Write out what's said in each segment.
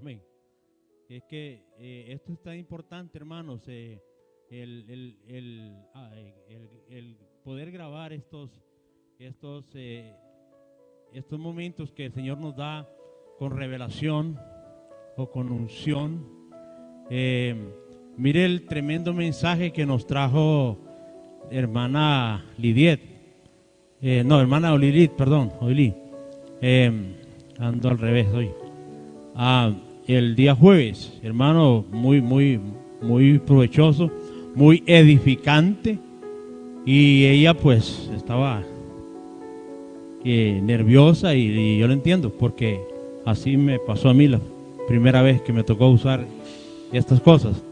Amén. Es que esto es tan importante, hermanos, el poder grabar estos momentos que el Señor nos da con revelación o con unción. Mire el tremendo mensaje que nos trajo hermana Lidiet. Hermana Olilit, perdón, Oli. Ando al revés hoy. El día jueves, hermano, muy provechoso, muy edificante. Y ella pues estaba nerviosa y yo lo entiendo, porque así me pasó a mí la primera vez que me tocó usar estas cosas.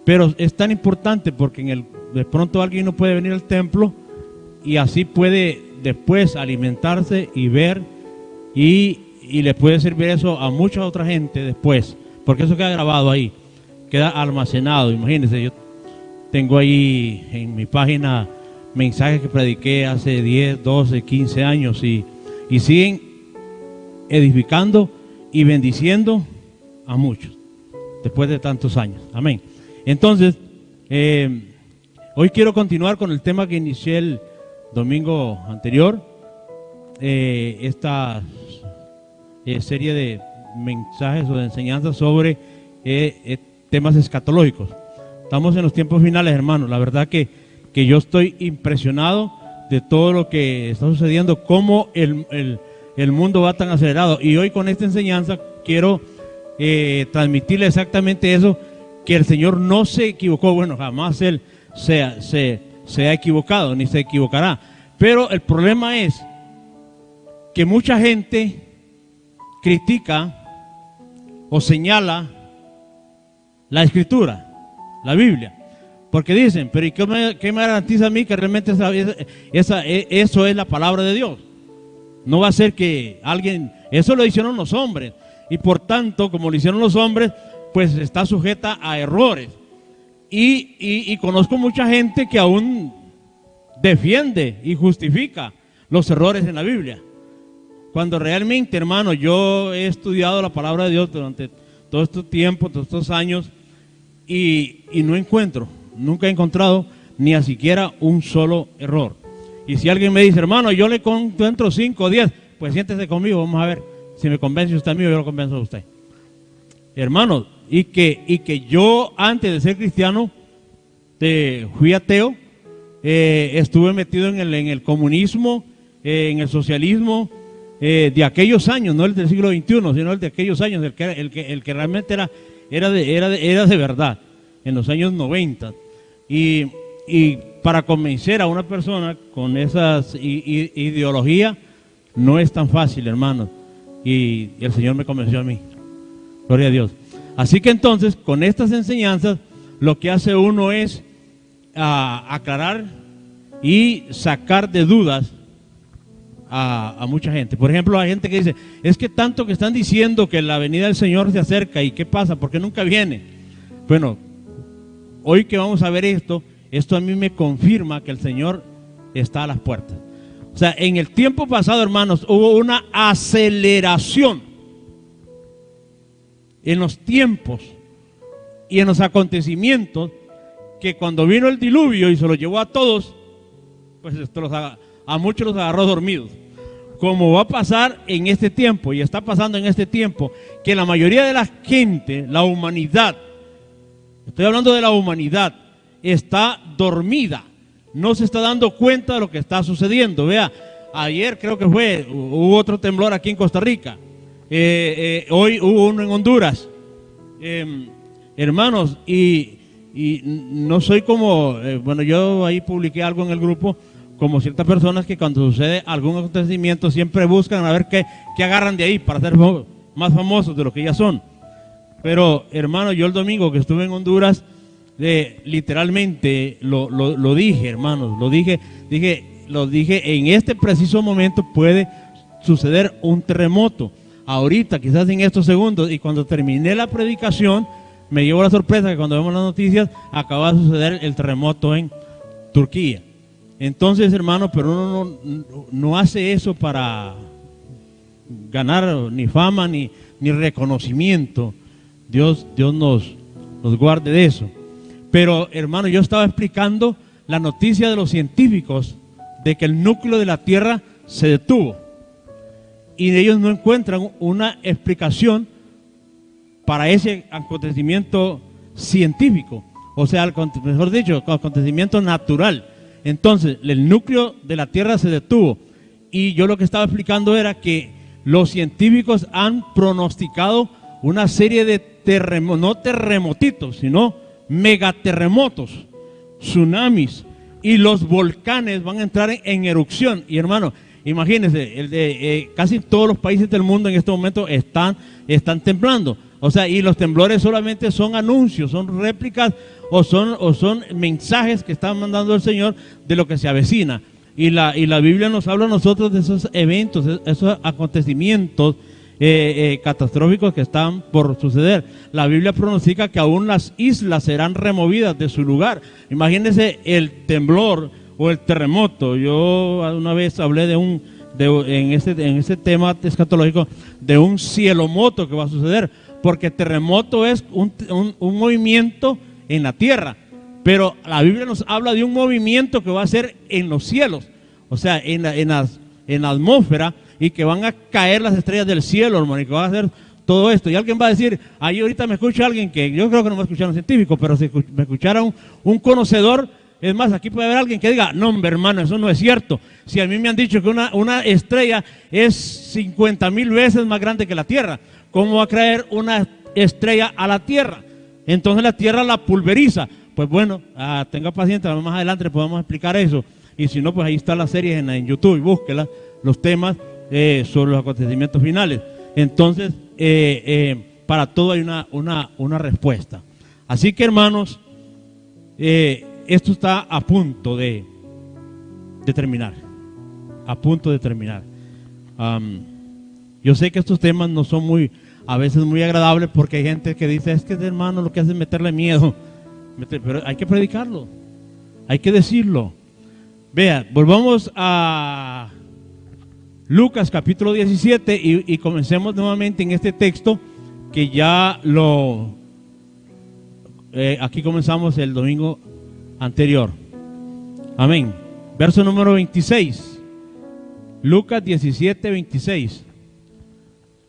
Pero es tan importante porque de pronto alguien no puede venir al templo y así puede después alimentarse y ver y le puede servir eso a mucha otra gente después, porque eso queda grabado ahí, queda almacenado. Imagínense, yo tengo ahí en mi página mensajes que prediqué hace 10, 12, 15 años y siguen edificando y bendiciendo a muchos después de tantos años. Amén. Entonces, hoy quiero continuar con el tema que inicié el domingo anterior, esta serie de mensajes o de enseñanzas sobre temas escatológicos. Estamos en los tiempos finales, hermanos. La verdad que yo estoy impresionado de todo lo que está sucediendo, cómo el mundo va tan acelerado. Y hoy con esta enseñanza quiero transmitirle exactamente eso, que el Señor no se equivocó. Bueno, jamás Él se ha equivocado, ni se equivocará. Pero el problema es que mucha gente critica o señala la Escritura, la Biblia, porque dicen, pero ¿y qué me garantiza a mí que realmente eso es la palabra de Dios? No va a ser que alguien, eso lo hicieron los hombres, y por tanto, como lo hicieron los hombres, pues está sujeta a errores. Y conozco mucha gente que aún defiende y justifica los errores en la Biblia, cuando realmente, hermano, yo he estudiado la palabra de Dios durante todo este tiempo, todos estos años, y nunca he encontrado ni a siquiera un solo error. Y si alguien me dice, hermano, yo le encuentro 5 o 10, pues siéntese conmigo, vamos a ver si me convence usted a mí o yo lo convenzo a usted. Hermano, y que yo antes de ser cristiano fui ateo, estuve metido en el comunismo, en el socialismo, de aquellos años, no el del siglo XXI, sino el de aquellos años, el que realmente era de verdad, en los años 90. Y para convencer a una persona con esas ideologías no es tan fácil, hermano. Y el Señor me convenció a mí. Gloria a Dios. Así que entonces, con estas enseñanzas, lo que hace uno es aclarar y sacar de dudas a mucha gente. Por ejemplo, hay gente que dice, es que tanto que están diciendo que la venida del Señor se acerca, ¿y qué pasa? ¿Por qué nunca viene? Bueno, hoy que vamos a ver esto a mí me confirma que el Señor está a las puertas. O sea, en el tiempo pasado, hermanos, hubo una aceleración en los tiempos y en los acontecimientos, que cuando vino el diluvio y se lo llevó a todos, pues a muchos los agarró dormidos. Como va a pasar en este tiempo, y está pasando en este tiempo, que la mayoría de la gente, la humanidad, estoy hablando de la humanidad, está dormida, no se está dando cuenta de lo que está sucediendo. Vea, ayer creo que hubo otro temblor aquí en Costa Rica, hoy hubo uno en Honduras, hermanos, y no soy como, bueno, yo ahí publiqué algo en el grupo, como ciertas personas que cuando sucede algún acontecimiento siempre buscan a ver qué agarran de ahí para ser más famosos de lo que ya son. Pero, hermano, yo el domingo que estuve en Honduras, literalmente lo dije, hermanos, lo dije, en este preciso momento puede suceder un terremoto. Ahorita, quizás en estos segundos, y cuando terminé la predicación, me llevó la sorpresa que cuando vemos las noticias, acaba de suceder el terremoto en Turquía. Entonces, hermano, pero uno no hace eso para ganar ni fama ni reconocimiento. Dios nos guarde de eso. Pero hermano, yo estaba explicando la noticia de los científicos de que el núcleo de la Tierra se detuvo. Y ellos no encuentran una explicación para ese acontecimiento científico. O sea, mejor dicho, acontecimiento natural. Entonces, el núcleo de la Tierra se detuvo. Y yo lo que estaba explicando era que los científicos han pronosticado una serie de terremotos, no terremotitos, sino megaterremotos, tsunamis, y los volcanes van a entrar en erupción. Y hermano, imagínense, casi todos los países del mundo en este momento están temblando. O sea, y los temblores solamente son anuncios, son réplicas o son mensajes que está mandando el Señor de lo que se avecina. Y la Biblia nos habla a nosotros de esos eventos, esos acontecimientos catastróficos que están por suceder. La Biblia pronostica que aún las islas serán removidas de su lugar. Imagínense el temblor o el terremoto. Yo una vez hablé en ese tema escatológico de un cielomoto que va a suceder, porque terremoto es un movimiento en la tierra, pero la Biblia nos habla de un movimiento que va a ser en los cielos, o sea, en la atmósfera, y que van a caer las estrellas del cielo, hermano, y que va a hacer todo esto. Y alguien va a decir, ahí ahorita me escucha alguien que yo creo que no me escucharon un científico, pero si me escuchara un conocedor, es más, aquí puede haber alguien que diga, no, hombre, hermano, eso no es cierto. Si a mí me han dicho que una estrella es 50,000 veces más grande que la Tierra, ¿cómo va a caer una estrella a la Tierra? Entonces la Tierra la pulveriza. Pues bueno, tenga paciencia, más adelante podemos explicar eso. Y si no, pues ahí está la serie en YouTube, búsquela, los temas sobre los acontecimientos finales. Entonces, para todo hay una respuesta. Así que, hermanos, esto está a punto de terminar. A punto de terminar. Yo sé que estos temas no son a veces muy agradables, porque hay gente que dice, es que hermano lo que hace es meterle miedo. Pero hay que predicarlo, hay que decirlo. Vea, volvamos a Lucas capítulo 17 y comencemos nuevamente en este texto que ya aquí comenzamos el domingo anterior. Amén. Verso número 26. Lucas 17, 26.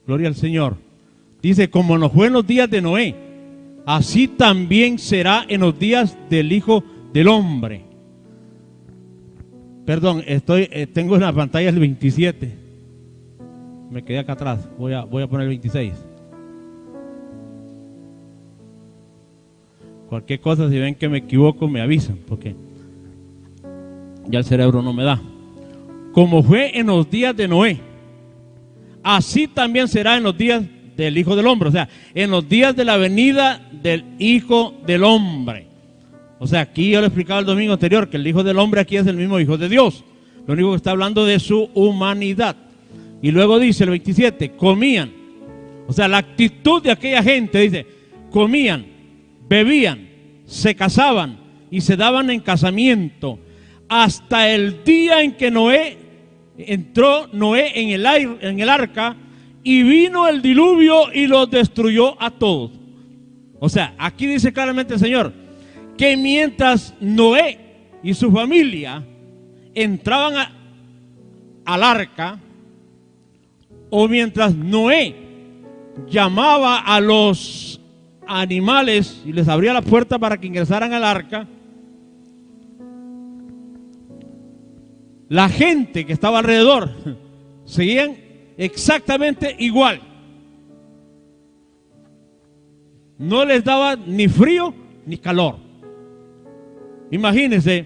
Gloria al Señor. Dice, como no fue en los días de Noé, así también será en los días del Hijo del Hombre. Perdón, tengo en la pantalla el 27. Me quedé acá atrás. Voy a poner el 26. Cualquier cosa, si ven que me equivoco, me avisan, porque ya el cerebro no me da. Como fue en los días de Noé, así también será en los días del Hijo del Hombre. O sea, en los días de la venida del Hijo del Hombre. O sea, aquí yo lo explicaba el domingo anterior, que el Hijo del Hombre aquí es el mismo Hijo de Dios. Lo único que está hablando de su humanidad. Y luego dice el 27, comían. O sea, la actitud de aquella gente, dice, comían, bebían, se casaban y se daban en casamiento hasta el día en que entró Noé en el arca, y vino el diluvio y los destruyó a todos. O sea, aquí dice claramente el Señor que mientras Noé y su familia entraban al arca, o mientras Noé llamaba a los animales y les abría la puerta para que ingresaran al arca, la gente que estaba alrededor seguían exactamente igual. No les daba ni frío ni calor. Imagínense,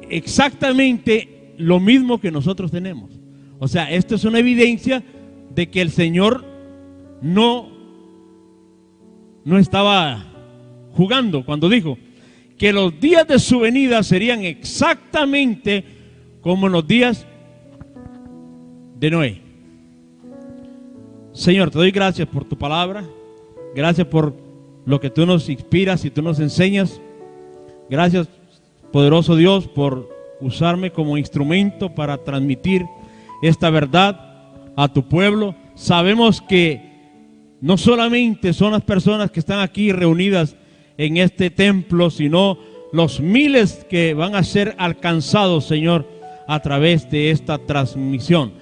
exactamente lo mismo que nosotros tenemos. O sea, esto es una evidencia de que el Señor no estaba jugando cuando dijo que los días de su venida serían exactamente como en los días de Noé. Señor, te doy gracias por tu palabra. Gracias por lo que tú nos inspiras y tú nos enseñas. Gracias, poderoso Dios, por usarme como instrumento para transmitir esta verdad a tu pueblo. Sabemos que no solamente son las personas que están aquí reunidas en este templo, sino los miles que van a ser alcanzados, Señor, a través de esta transmisión.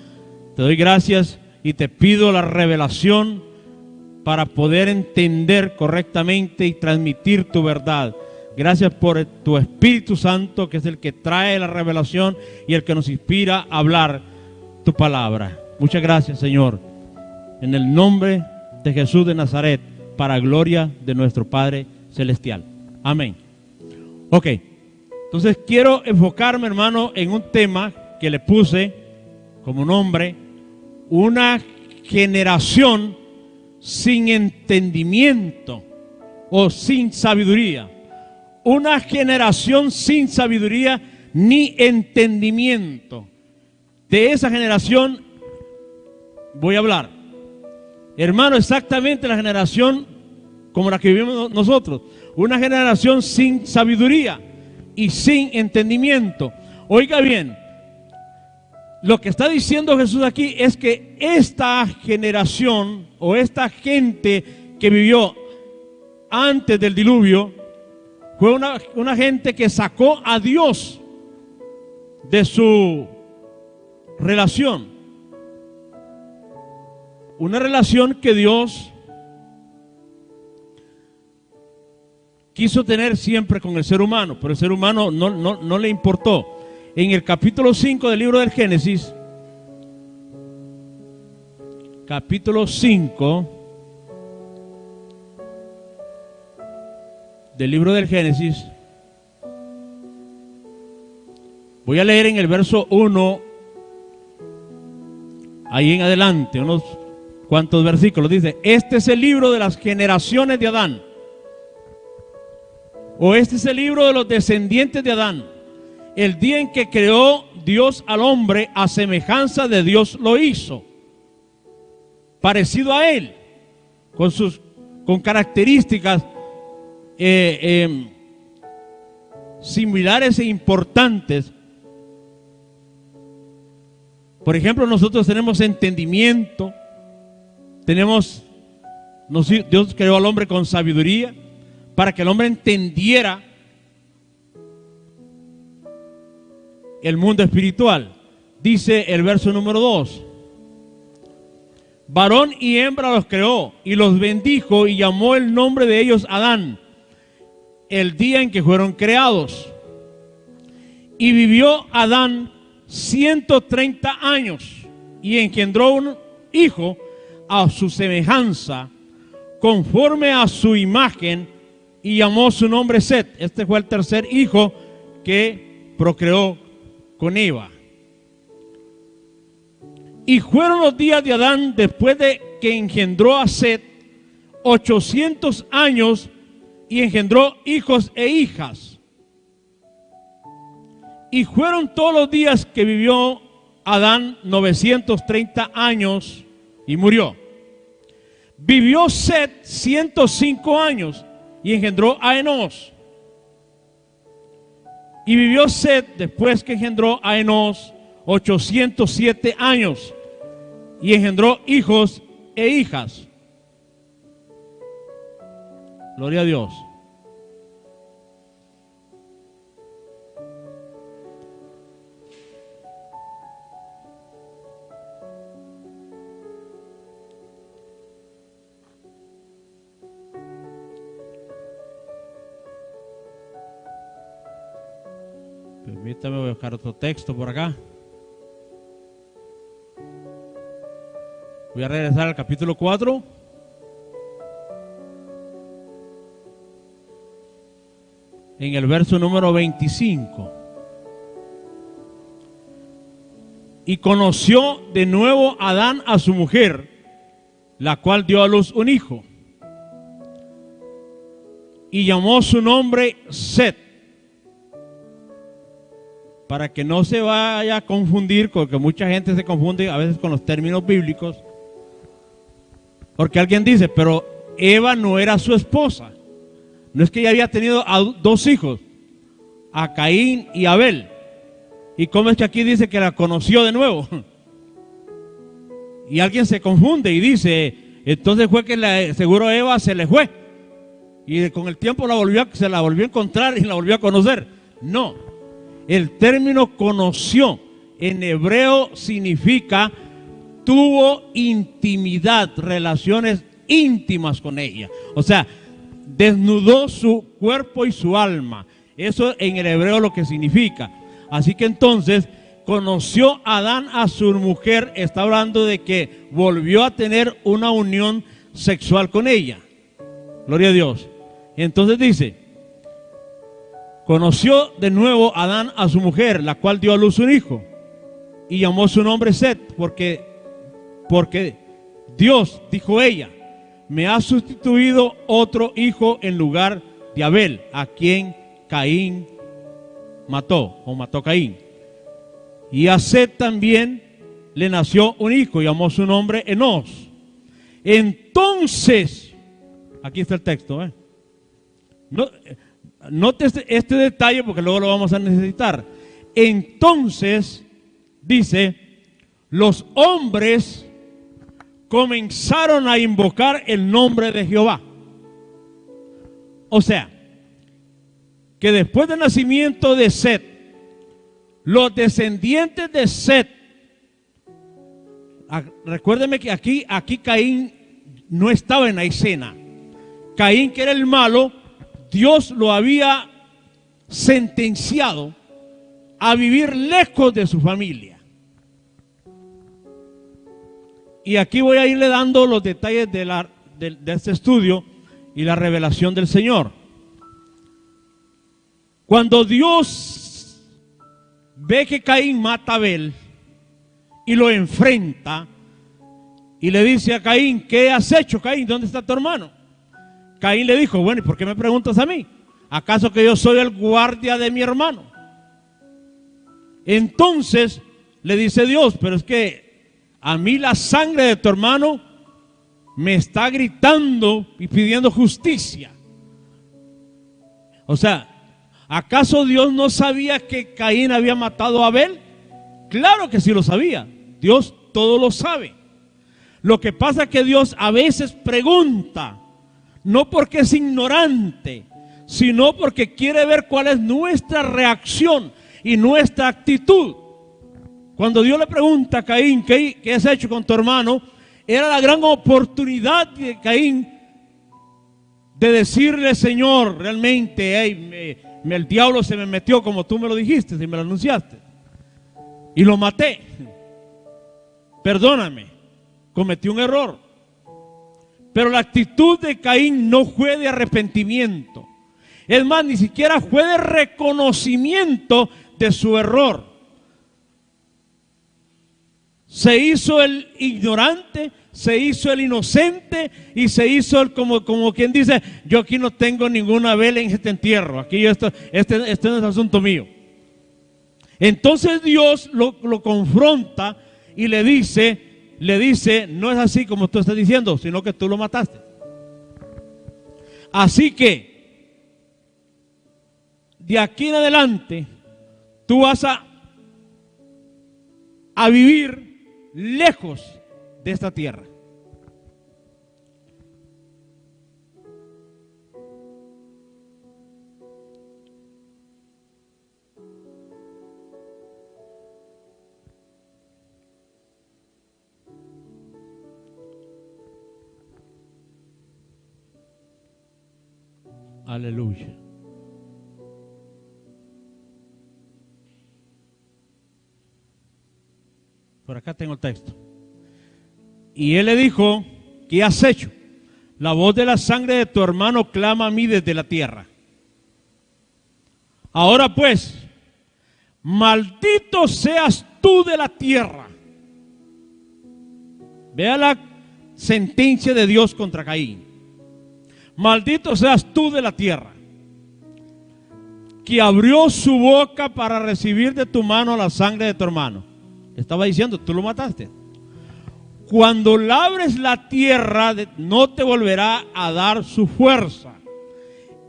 Te doy gracias y te pido la revelación para poder entender correctamente y transmitir tu verdad. Gracias por tu Espíritu Santo, que es el que trae la revelación y el que nos inspira a hablar tu palabra. Muchas gracias, Señor. En el nombre de Jesús de Nazaret, para gloria de nuestro Padre Celestial. Amén. Ok, entonces quiero enfocarme, hermano, en un tema que le puse como nombre: una generación sin entendimiento o sin sabiduría. Una generación sin sabiduría ni entendimiento. De esa generación voy a hablar, hermano, exactamente la generación como la que vivimos nosotros. Una generación sin sabiduría y sin entendimiento. Oiga bien, lo que está diciendo Jesús aquí es que esta generación o esta gente que vivió antes del diluvio fue una gente que sacó a Dios de su relación. Una relación que Dios quiso tener siempre con el ser humano, pero el ser humano no le importó. En el capítulo 5 del libro del Génesis, capítulo 5 del libro del Génesis, voy a leer en el verso 1, ahí en adelante, unos cuantos versículos. Dice: este es el libro de las generaciones de Adán, o este es el libro de los descendientes de Adán. El día en que creó Dios al hombre, a semejanza de Dios lo hizo, parecido a él, con características similares e importantes. Por ejemplo, nosotros tenemos entendimiento, Dios creó al hombre con sabiduría para que el hombre entendiera el mundo espiritual. Dice el verso número 2: varón y hembra los creó y los bendijo y llamó el nombre de ellos Adán, el día en que fueron creados. Y vivió Adán 130 años y engendró un hijo a su semejanza, conforme a su imagen, y llamó su nombre Set. Este fue el tercer hijo que procreó con Eva. Y fueron los días de Adán después de que engendró a Set 800 años, y engendró hijos e hijas. Y fueron todos los días que vivió Adán 930 años y murió. Vivió Set 105 años y engendró a Enos. Y vivió Set, después que engendró a Enos, 807 años y engendró hijos e hijas. Gloria a Dios. Permítame, voy a buscar otro texto por acá. Voy a regresar al capítulo 4. En el verso número 25. Y conoció de nuevo Adán a su mujer, la cual dio a luz un hijo, y llamó su nombre Set, para que no se vaya a confundir, porque mucha gente se confunde a veces con los términos bíblicos, porque alguien dice, pero Eva no era su esposa. No es que ella había tenido dos hijos, a Caín y Abel. ¿Y cómo es que aquí dice que la conoció de nuevo? Y alguien se confunde y dice, entonces fue que seguro Eva se le fue. Y con el tiempo se la volvió a encontrar y la volvió a conocer. No. El término conoció en hebreo significa tuvo intimidad, relaciones íntimas con ella. O sea, desnudó su cuerpo y su alma. Eso en el hebreo lo que significa. Así que entonces conoció Adán a su mujer. Está hablando de que volvió a tener una unión sexual con ella. Gloria a Dios. Entonces dice, conoció de nuevo Adán a su mujer, la cual dio a luz un hijo, y llamó su nombre Set, porque Dios, dijo ella, me ha sustituido otro hijo en lugar de Abel, a quien Caín mató, o mató Caín. Y a Set también le nació un hijo, y llamó su nombre Enos. Entonces, aquí está el texto, note este detalle porque luego lo vamos a necesitar. Entonces, dice, los hombres comenzaron a invocar el nombre de Jehová. O sea, que después del nacimiento de Set, los descendientes de Set, recuérdeme que aquí Caín no estaba en la escena. Caín, que era el malo, Dios lo había sentenciado a vivir lejos de su familia. Y aquí voy a irle dando los detalles de este estudio y la revelación del Señor. Cuando Dios ve que Caín mata a Abel y lo enfrenta y le dice a Caín, ¿qué has hecho, Caín? ¿Dónde está tu hermano? Caín le dijo, bueno, ¿y por qué me preguntas a mí? ¿Acaso que yo soy el guardia de mi hermano? Entonces le dice Dios, pero es que a mí la sangre de tu hermano me está gritando y pidiendo justicia. O sea, ¿acaso Dios no sabía que Caín había matado a Abel? Claro que sí lo sabía. Dios todo lo sabe. Lo que pasa es que Dios a veces pregunta, no porque es ignorante, sino porque quiere ver cuál es nuestra reacción y nuestra actitud. Cuando Dios le pregunta a Caín, ¿qué has hecho con tu hermano? Era la gran oportunidad de Caín de decirle, Señor, realmente el diablo se me metió como tú me lo dijiste y me lo anunciaste. Y lo maté. Perdóname, cometí un error. Pero la actitud de Caín no fue de arrepentimiento. Es más, ni siquiera fue de reconocimiento de su error. Se hizo el ignorante, se hizo el inocente y se hizo el como quien dice, yo aquí no tengo ninguna vela en este entierro. Aquí este no es asunto mío. Entonces Dios lo confronta y le dice, no es así como tú estás diciendo, sino que tú lo mataste. Así que de aquí en adelante tú vas a vivir lejos de esta tierra. Aleluya. Por acá tengo el texto. Y él le dijo, ¿qué has hecho? La voz de la sangre de tu hermano clama a mí desde la tierra. Ahora pues, maldito seas tú de la tierra. Vea la sentencia de Dios contra Caín. Maldito seas tú de la tierra, que abrió su boca para recibir de tu mano la sangre de tu hermano. Estaba diciendo, tú lo mataste. Cuando labres la tierra, no te volverá a dar su fuerza.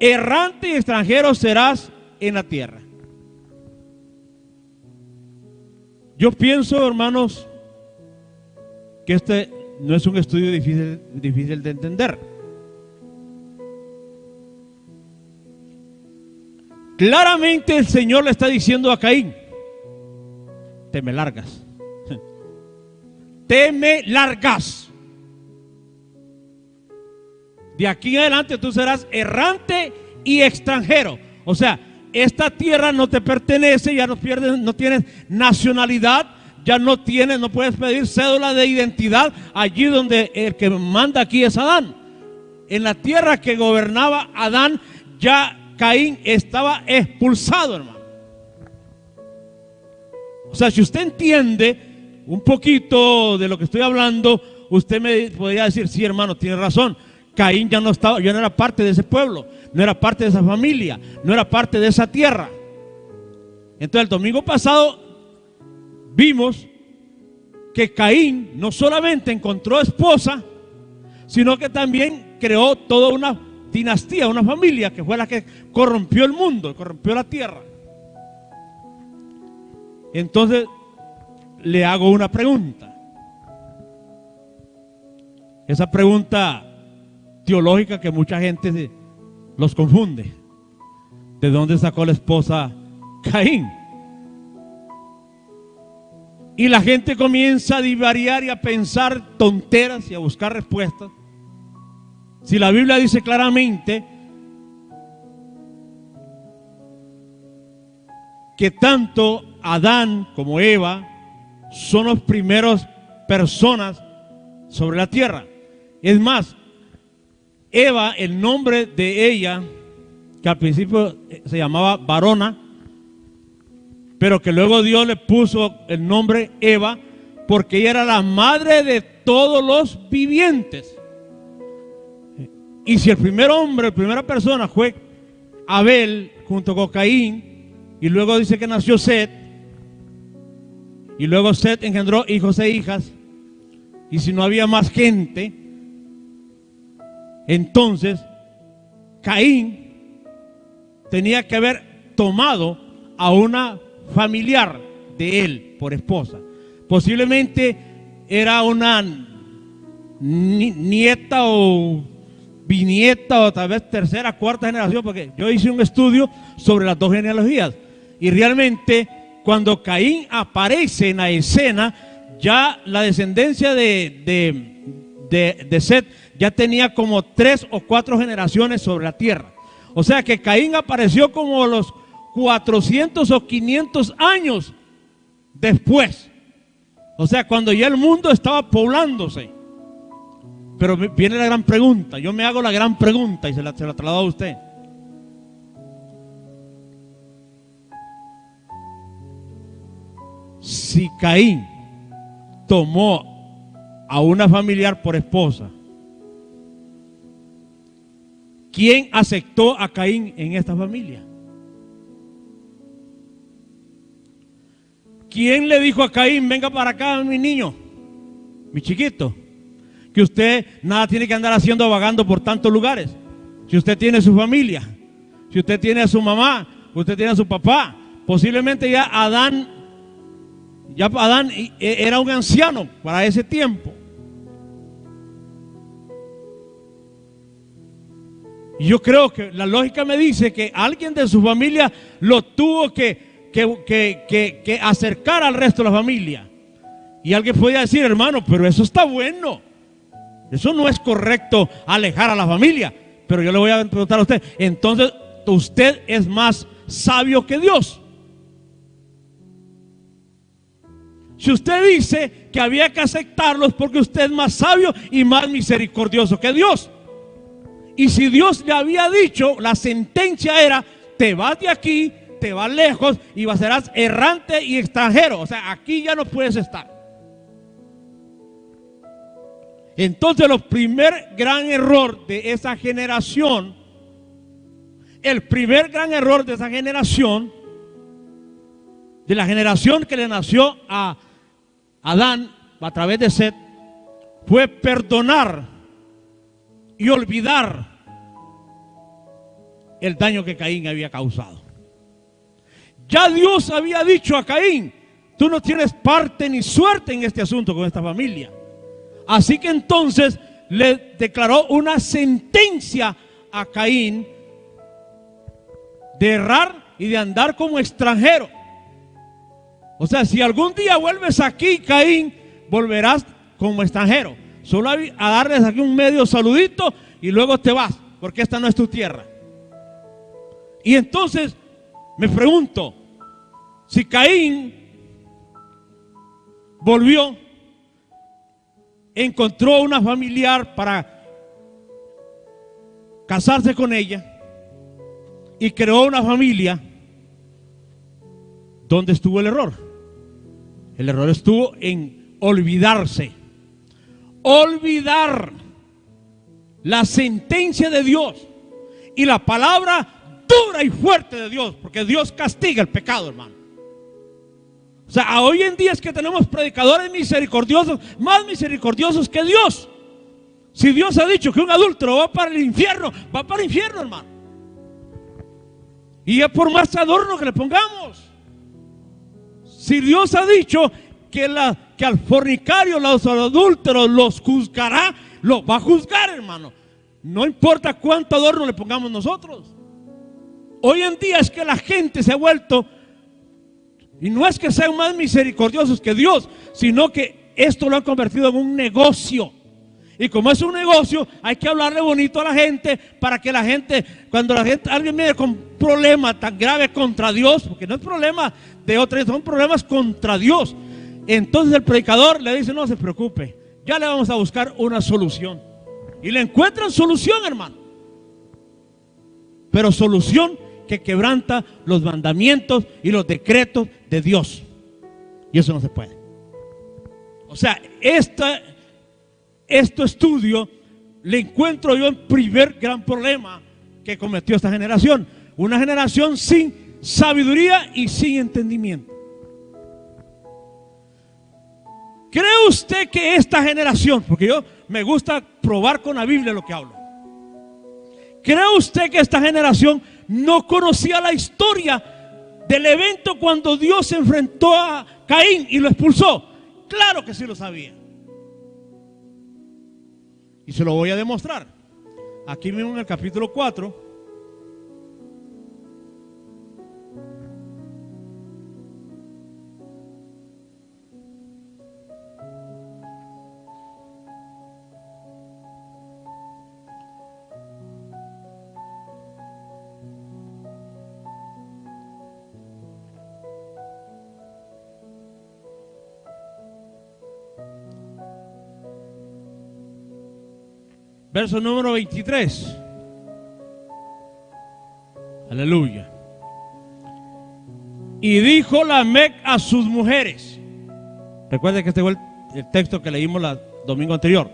Errante y extranjero serás en la tierra. Yo pienso, hermanos, que no es un estudio difícil de entender. Claramente el Señor le está diciendo a Caín: te me largas. Te me largas. De aquí en adelante tú serás errante y extranjero. O sea, esta tierra no te pertenece, ya no tienes nacionalidad, ya no puedes pedir cédula de identidad allí donde el que manda aquí es Adán. En la tierra que gobernaba Adán, ya Caín estaba expulsado, hermano. O sea, si usted entiende un poquito de lo que estoy hablando, usted me podría decir: sí, hermano, tiene razón. Caín ya no era parte de ese pueblo, no era parte de esa familia, no era parte de esa tierra. Entonces el domingo pasado vimos que Caín no solamente encontró esposa, sino que también creó toda una dinastía, una familia que fue la que corrompió el mundo, corrompió la tierra. Entonces le hago una pregunta. Esa pregunta teológica que mucha gente los confunde. ¿De dónde sacó la esposa Caín? Y la gente comienza a divariar y a pensar tonteras y a buscar respuestas. Si la Biblia dice claramente que tanto Adán como Eva son las primeras personas sobre la tierra. Es más, Eva, el nombre de ella, que al principio se llamaba varona, pero que luego Dios le puso el nombre Eva, porque ella era la madre de todos los vivientes. Y si el primer hombre, la primera persona fue Abel junto con Caín, y luego dice que nació Set, y luego Set engendró hijos e hijas, y si no había más gente, entonces Caín tenía que haber tomado a una familiar de él por esposa. Posiblemente era una nieta o bisnieta o tal vez tercera, cuarta generación, porque yo hice un estudio sobre las dos genealogías y realmente cuando Caín aparece en la escena, ya la descendencia de Set ya tenía como 3 o 4 generaciones sobre la tierra. O sea que Caín apareció como a los 400 o 500 años después. O sea, cuando ya el mundo estaba poblándose. Pero viene la gran pregunta. Yo me hago la gran pregunta y se la traslado a usted. Si Caín tomó a una familiar por esposa, ¿quién aceptó a Caín en esta familia? ¿Quién le dijo a Caín: venga para acá, mi niño, mi chiquito, que usted nada tiene que andar haciendo, vagando por tantos lugares? Si usted tiene su familia, si usted tiene a su mamá, usted tiene a su papá. Posiblemente ya Adán era un anciano para ese tiempo. Y yo creo que la lógica me dice que alguien de su familia lo tuvo que acercar al resto de la familia. Y alguien podía decir: hermano, pero eso está bueno. Eso no es correcto, alejar a la familia. Pero yo le voy a preguntar a usted: entonces, ¿usted es más sabio que Dios? Si usted dice que había que aceptarlos porque usted es más sabio y más misericordioso que Dios. Y si Dios le había dicho, la sentencia era: te vas de aquí, te vas lejos y serás errante y extranjero. O sea, aquí ya no puedes estar. Entonces, el primer gran error de esa generación, de la generación que le nació a Adán a través de Set, fue perdonar y olvidar el daño que Caín había causado. Ya Dios había dicho a Caín: tú no tienes parte ni suerte en este asunto con esta familia. Así que entonces le declaró una sentencia a Caín de errar y de andar como extranjero. O sea, si algún día vuelves aquí, Caín, volverás como extranjero. Solo a darles aquí un medio saludito y luego te vas, porque esta no es tu tierra. Y entonces me pregunto, si Caín volvió, encontró una familiar para casarse con ella y creó una familia, ¿dónde estuvo el error? El error estuvo en olvidarse. Olvidar la sentencia de Dios y la palabra dura y fuerte de Dios, porque Dios castiga el pecado, hermano. O sea, hoy en día es que tenemos predicadores misericordiosos, más misericordiosos que Dios. Si Dios ha dicho que un adúltero va para el infierno, va para el infierno, hermano. Y es por más adorno que le pongamos. Si Dios ha dicho que al fornicario, los adúlteros los juzgará, los va a juzgar, hermano. No importa cuánto adorno le pongamos nosotros. Hoy en día es que la gente se ha vuelto, y no es que sean más misericordiosos que Dios, sino que esto lo han convertido en un negocio. Y como es un negocio, hay que hablarle bonito a la gente para que la gente, cuando alguien viene con un problema tan grave contra Dios, porque no es problema de otros, son problemas contra Dios, entonces el predicador le dice: no se preocupe, ya le vamos a buscar una solución. Y le encuentran solución, hermano, pero solución que quebranta los mandamientos y los decretos de Dios, y eso no se puede. O sea, este estudio le encuentro yo el primer gran problema que cometió esta generación. Una generación sin sabiduría y sin entendimiento. ¿Cree usted que esta generación, porque yo me gusta probar con la Biblia lo que hablo, cree usted que esta generación no conocía la historia del evento cuando Dios se enfrentó a Caín y lo expulsó? Claro que sí lo sabía. Y se lo voy a demostrar. Aquí mismo en el capítulo 4. Verso número 23. Aleluya. Y dijo Lamec a sus mujeres. Recuerden que este fue el texto que leímos el domingo anterior.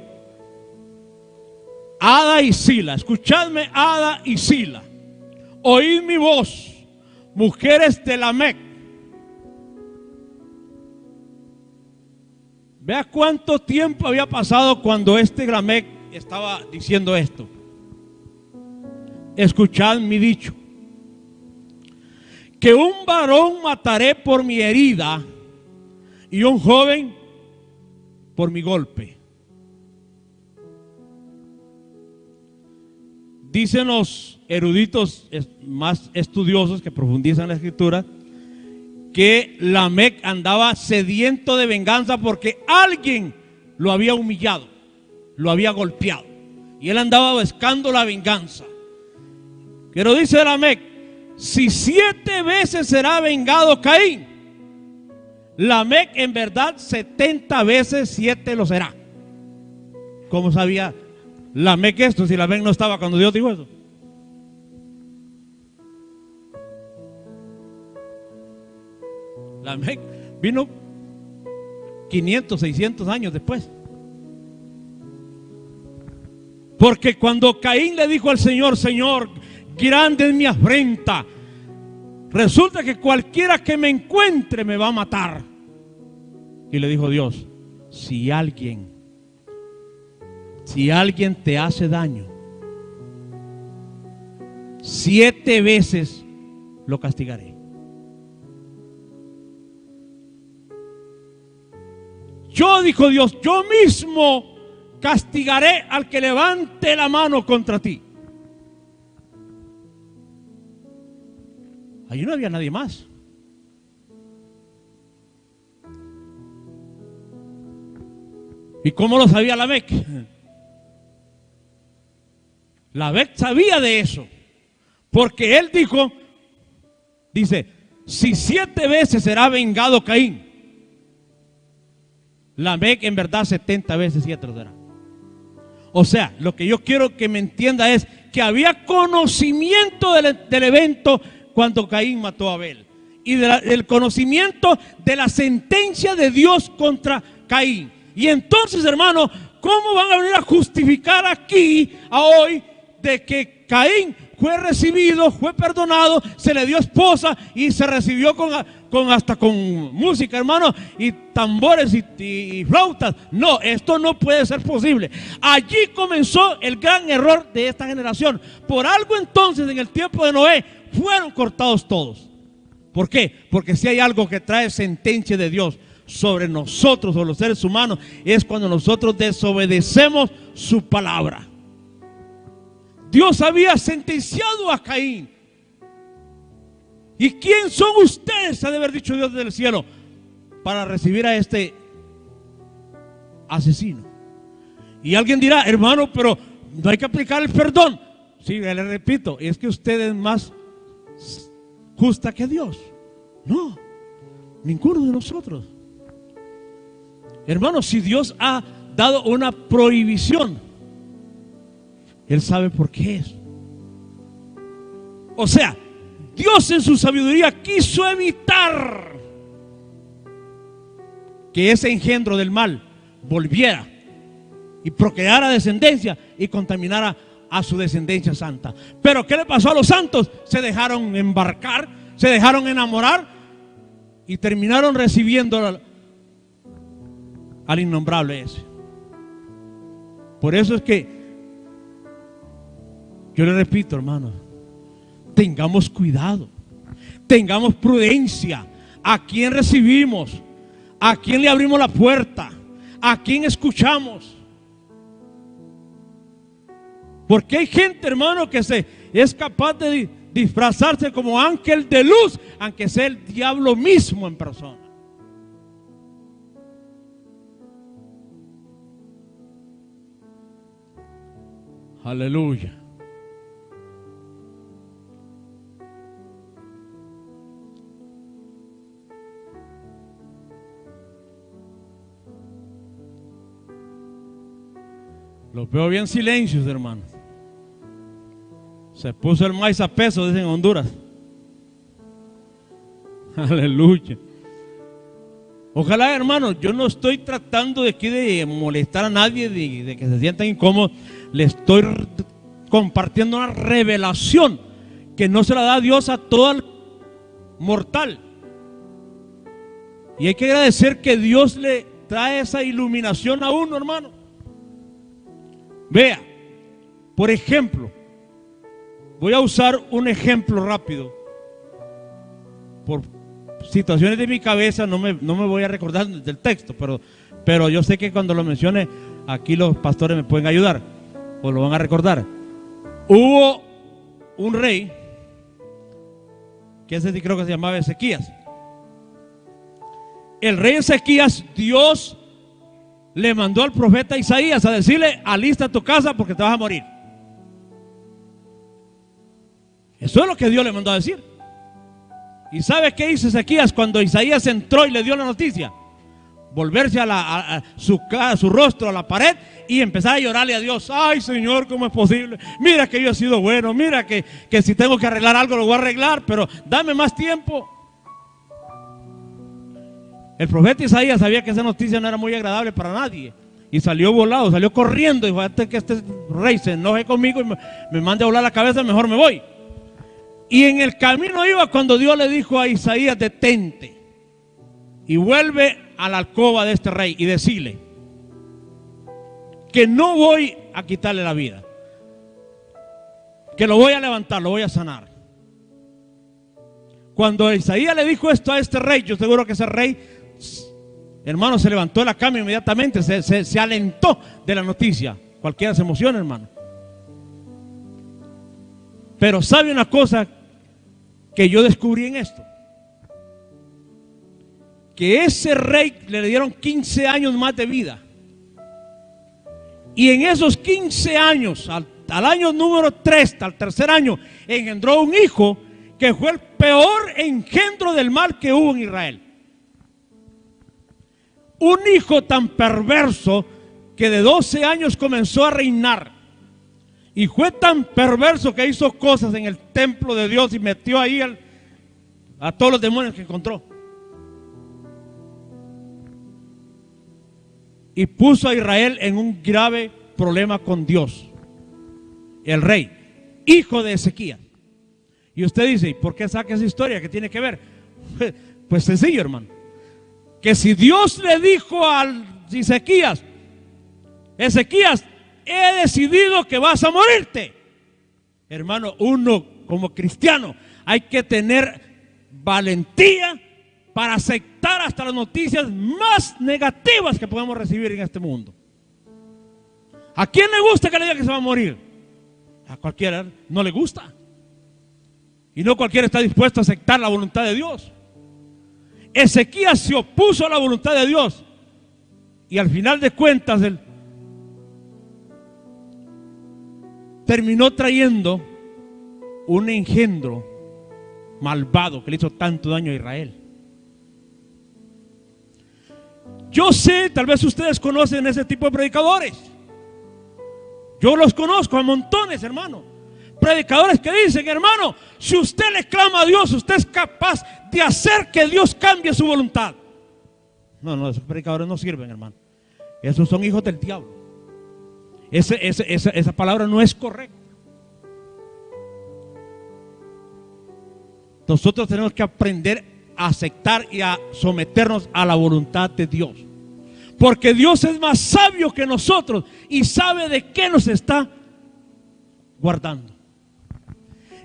Ada y Sila, escuchadme, Ada y Sila, oíd mi voz, mujeres de Lamec. Vea cuánto tiempo había pasado cuando este Lamec estaba diciendo esto. Escuchad mi dicho, que un varón mataré por mi herida y un joven por mi golpe. Dicen los eruditos más estudiosos que profundizan la escritura que Lamec andaba sediento de venganza porque alguien lo había humillado, lo había golpeado, y él andaba buscando la venganza. Pero dice Lamec: si 7 veces será vengado Caín, Lamec en verdad 70 veces 7 lo será. ¿Cómo sabía Lamec esto si Lamec no estaba cuando Dios dijo eso? Lamec vino 500, 600 años después. Porque cuando Caín le dijo al Señor: Señor, grande es mi afrenta, resulta que cualquiera que me encuentre me va a matar. Y le dijo Dios: si alguien te hace daño, 7 veces lo castigaré. Yo, dijo Dios, yo mismo castigaré al que levante la mano contra ti. Allí no había nadie más. ¿Y cómo lo sabía Lamec? Lamec sabía de eso, porque él dice, si 7 veces será vengado Caín, Lamec en verdad 70 veces 7 lo será. O sea, lo que yo quiero que me entienda es que había conocimiento del evento cuando Caín mató a Abel, y del conocimiento de la sentencia de Dios contra Caín. Y entonces, hermano, ¿cómo van a venir a justificar aquí, a hoy, de que Caín fue recibido, fue perdonado, se le dio esposa y se recibió hasta con música, hermano, y tambores y flautas? No, esto no puede ser posible. Allí comenzó el gran error de esta generación. Por algo entonces, en el tiempo de Noé, fueron cortados todos. ¿Por qué? Porque si hay algo que trae sentencia de Dios sobre nosotros, sobre los seres humanos, es cuando nosotros desobedecemos su palabra. Dios había sentenciado a Caín. ¿Y quién son ustedes?, ha de haber dicho Dios del cielo, para recibir a este asesino. Y alguien dirá, hermano, pero no hay que aplicar el perdón. Sí, le repito, es que usted es más justa que Dios. No, ninguno de nosotros. Hermano, si Dios ha dado una prohibición, Él sabe por qué es. O sea, Dios en su sabiduría quiso evitar que ese engendro del mal volviera y procreara descendencia y contaminara a su descendencia santa. Pero ¿qué le pasó a los santos? Se dejaron embarcar, se dejaron enamorar y terminaron recibiendo al innombrable ese. Por eso es que yo le repito, hermanos, tengamos cuidado, tengamos prudencia. ¿A quién recibimos? ¿A quién le abrimos la puerta? ¿A quién escuchamos? Porque hay gente, hermano, que es capaz de disfrazarse como ángel de luz, aunque sea el diablo mismo en persona. Aleluya. Los veo bien silencios, hermano. Se puso el maíz a peso, dicen en Honduras. Aleluya. Ojalá, hermano, yo no estoy tratando de aquí de molestar a nadie, de que se sientan incómodos. Le estoy compartiendo una revelación que no se la da Dios a todo mortal. Y hay que agradecer que Dios le trae esa iluminación a uno, hermano. Vea, por ejemplo, voy a usar un ejemplo rápido. Por situaciones de mi cabeza no me voy a recordar del texto, pero yo sé que cuando lo mencione aquí los pastores me pueden ayudar o lo van a recordar. Hubo un rey que ese sí creo que se llamaba Ezequías. El rey Ezequías, Dios le mandó al profeta Isaías a decirle: alista tu casa porque te vas a morir. Eso es lo que Dios le mandó a decir. ¿Y sabe qué hizo Ezequías cuando Isaías entró y le dio la noticia? Volverse a su rostro a la pared y empezar a llorarle a Dios. Ay, Señor, ¿cómo es posible? Mira que yo he sido bueno, mira que si tengo que arreglar algo lo voy a arreglar, pero dame más tiempo. El profeta Isaías sabía que esa noticia no era muy agradable para nadie y salió volado, salió corriendo y dijo: antes que este rey se enoje conmigo y me mande a volar la cabeza, mejor me voy. Y en el camino iba cuando Dios le dijo a Isaías: detente y vuelve a la alcoba de este rey y decirle que no voy a quitarle la vida, que lo voy a levantar, lo voy a sanar. Cuando Isaías le dijo esto a este rey, yo seguro que ese rey Hermano, se levantó de la cama inmediatamente, se alentó de la noticia. Cualquiera se emociona, hermano. Pero ¿sabe una cosa que yo descubrí en esto? Que ese rey le dieron 15 años más de vida. Y en esos 15 años, al año número 3, al tercer año, engendró un hijo que fue el peor engendro del mal que hubo en Israel. Un hijo tan perverso que de 12 años comenzó a reinar. Y fue tan perverso que hizo cosas en el templo de Dios y metió ahí a todos los demonios que encontró. Y puso a Israel en un grave problema con Dios. El rey, hijo de Ezequías. Y usted dice, ¿y por qué saca esa historia? ¿Qué tiene que ver? Pues sencillo, hermano. Que si Dios le dijo a Ezequías, Ezequías, he decidido que vas a morirte. Hermano, uno como cristiano hay que tener valentía para aceptar hasta las noticias más negativas que podemos recibir en este mundo. ¿A quién le gusta que le diga que se va a morir? A cualquiera no le gusta. Y no cualquiera está dispuesto a aceptar la voluntad de Dios. Ezequías se opuso a la voluntad de Dios. Y al final de cuentas, él terminó trayendo un engendro malvado que le hizo tanto daño a Israel. Yo sé, tal vez ustedes conocen ese tipo de predicadores. Yo los conozco a montones, hermano. Predicadores que dicen, hermano, si usted le clama a Dios, usted es capaz de hacer que Dios cambie su voluntad. No, esos predicadores no sirven, hermano. Esos son hijos del diablo. Esa palabra no es correcta. Nosotros tenemos que aprender a aceptar y a someternos a la voluntad de Dios. Porque Dios es más sabio que nosotros y sabe de qué nos está guardando.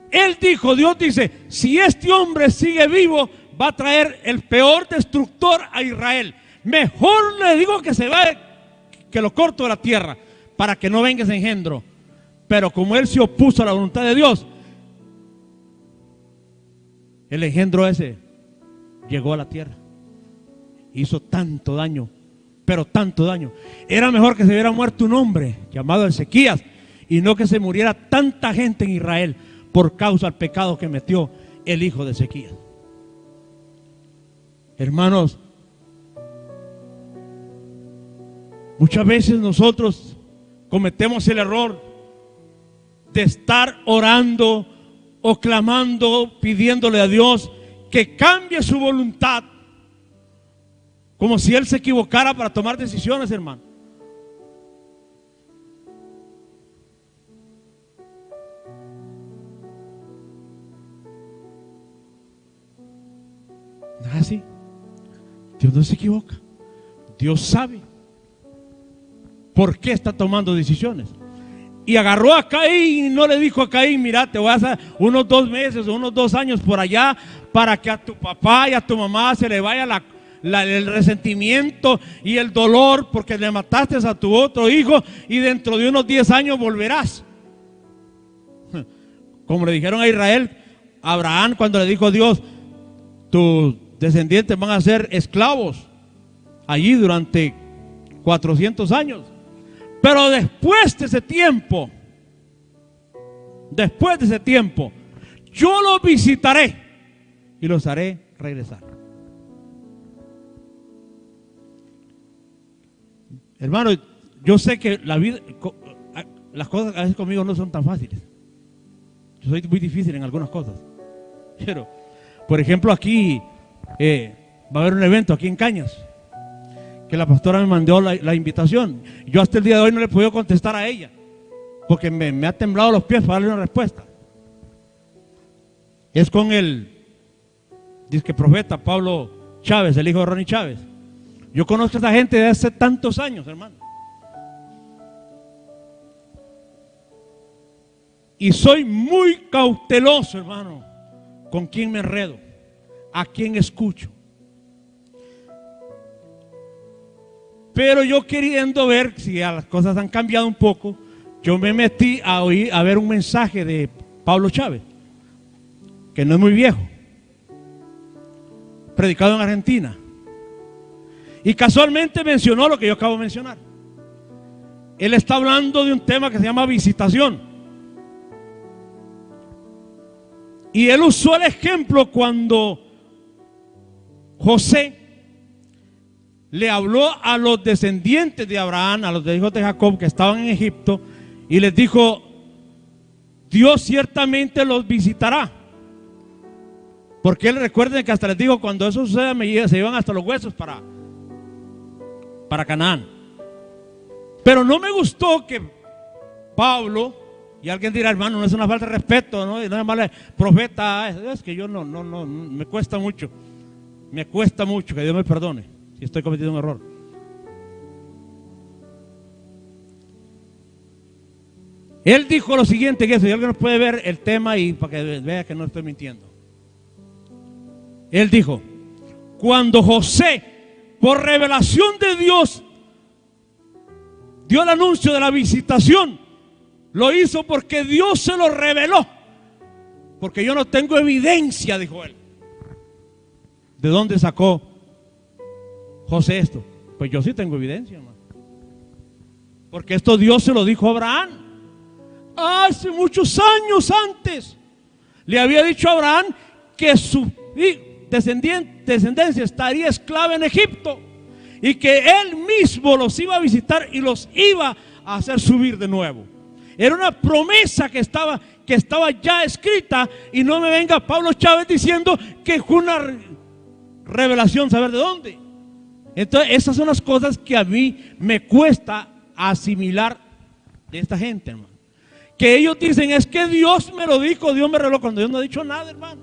Él dijo, Dios dice, si este hombre sigue vivo, va a traer el peor destructor a Israel. Mejor le digo que se vaya, que lo corto de la tierra, para que no venga ese engendro. Pero como él se opuso a la voluntad de Dios, el engendro ese llegó a la tierra. Hizo tanto daño, pero tanto daño. Era mejor que se hubiera muerto un hombre llamado Ezequías y no que se muriera tanta gente en Israel por causa del pecado que metió el hijo de Ezequías. Hermanos, muchas veces nosotros cometemos el error de estar orando o clamando, pidiéndole a Dios que cambie su voluntad, como si Él se equivocara para tomar decisiones, hermano. No es así. Dios no se equivoca. Dios sabe por qué está tomando decisiones. Y agarró a Caín y no le dijo a Caín, mira, te voy a hacer unos 2 meses o unos 2 años por allá para que a tu papá y a tu mamá se le vaya el resentimiento y el dolor porque le mataste a tu otro hijo y dentro de unos 10 años volverás. Como le dijeron a Israel, a Abraham cuando le dijo a Dios, tus descendientes van a ser esclavos allí durante 400 años. Pero después de ese tiempo, yo los visitaré y los haré regresar. Hermano, yo sé que la vida, las cosas a veces conmigo no son tan fáciles. Yo soy muy difícil en algunas cosas. Pero, por ejemplo, aquí va a haber un evento aquí en Cañas, que la pastora me mandó la invitación. Yo hasta el día de hoy no le he podido contestar a ella, porque me ha temblado los pies para darle una respuesta. Es con el disque profeta Pablo Chávez, el hijo de Ronnie Chávez. Yo conozco a esa gente de hace tantos años, hermano. Y soy muy cauteloso, hermano, con quién me enredo, a quién escucho. Pero yo queriendo ver si las cosas han cambiado un poco, yo me metí a ver un mensaje de Pablo Chávez, que no es muy viejo, predicado en Argentina. Y casualmente mencionó lo que yo acabo de mencionar. Él está hablando de un tema que se llama visitación. Y él usó el ejemplo cuando José le habló a los descendientes de Abraham, a los hijos de Jacob que estaban en Egipto, y les dijo: Dios ciertamente los visitará. Porque él, recuerden que hasta les dijo: cuando eso suceda se llevan hasta los huesos para Canaán. Pero no me gustó que Pablo, y alguien dirá: hermano, no es una falta de respeto, no es mal profeta. Es que yo no, me cuesta mucho, que Dios me perdone si estoy cometiendo un error. Él dijo lo siguiente, que si alguien nos puede ver el tema y para que vea que no estoy mintiendo. Él dijo: cuando José, por revelación de Dios, dio el anuncio de la visitación, lo hizo porque Dios se lo reveló. Porque yo no tengo evidencia, dijo él. ¿De dónde sacó José esto? Pues yo sí tengo evidencia, hermano. Porque esto Dios se lo dijo a Abraham. Hace muchos años antes le había dicho a Abraham que su descendencia estaría esclava en Egipto y que él mismo los iba a visitar y los iba a hacer subir de nuevo. Era una promesa que estaba ya escrita, y no me venga Pablo Chávez diciendo que fue una revelación, saber de dónde. Entonces esas son las cosas que a mí me cuesta asimilar de esta gente, hermano. Que ellos dicen: es que Dios me lo dijo, Dios me reveló, cuando Dios no ha dicho nada, hermano.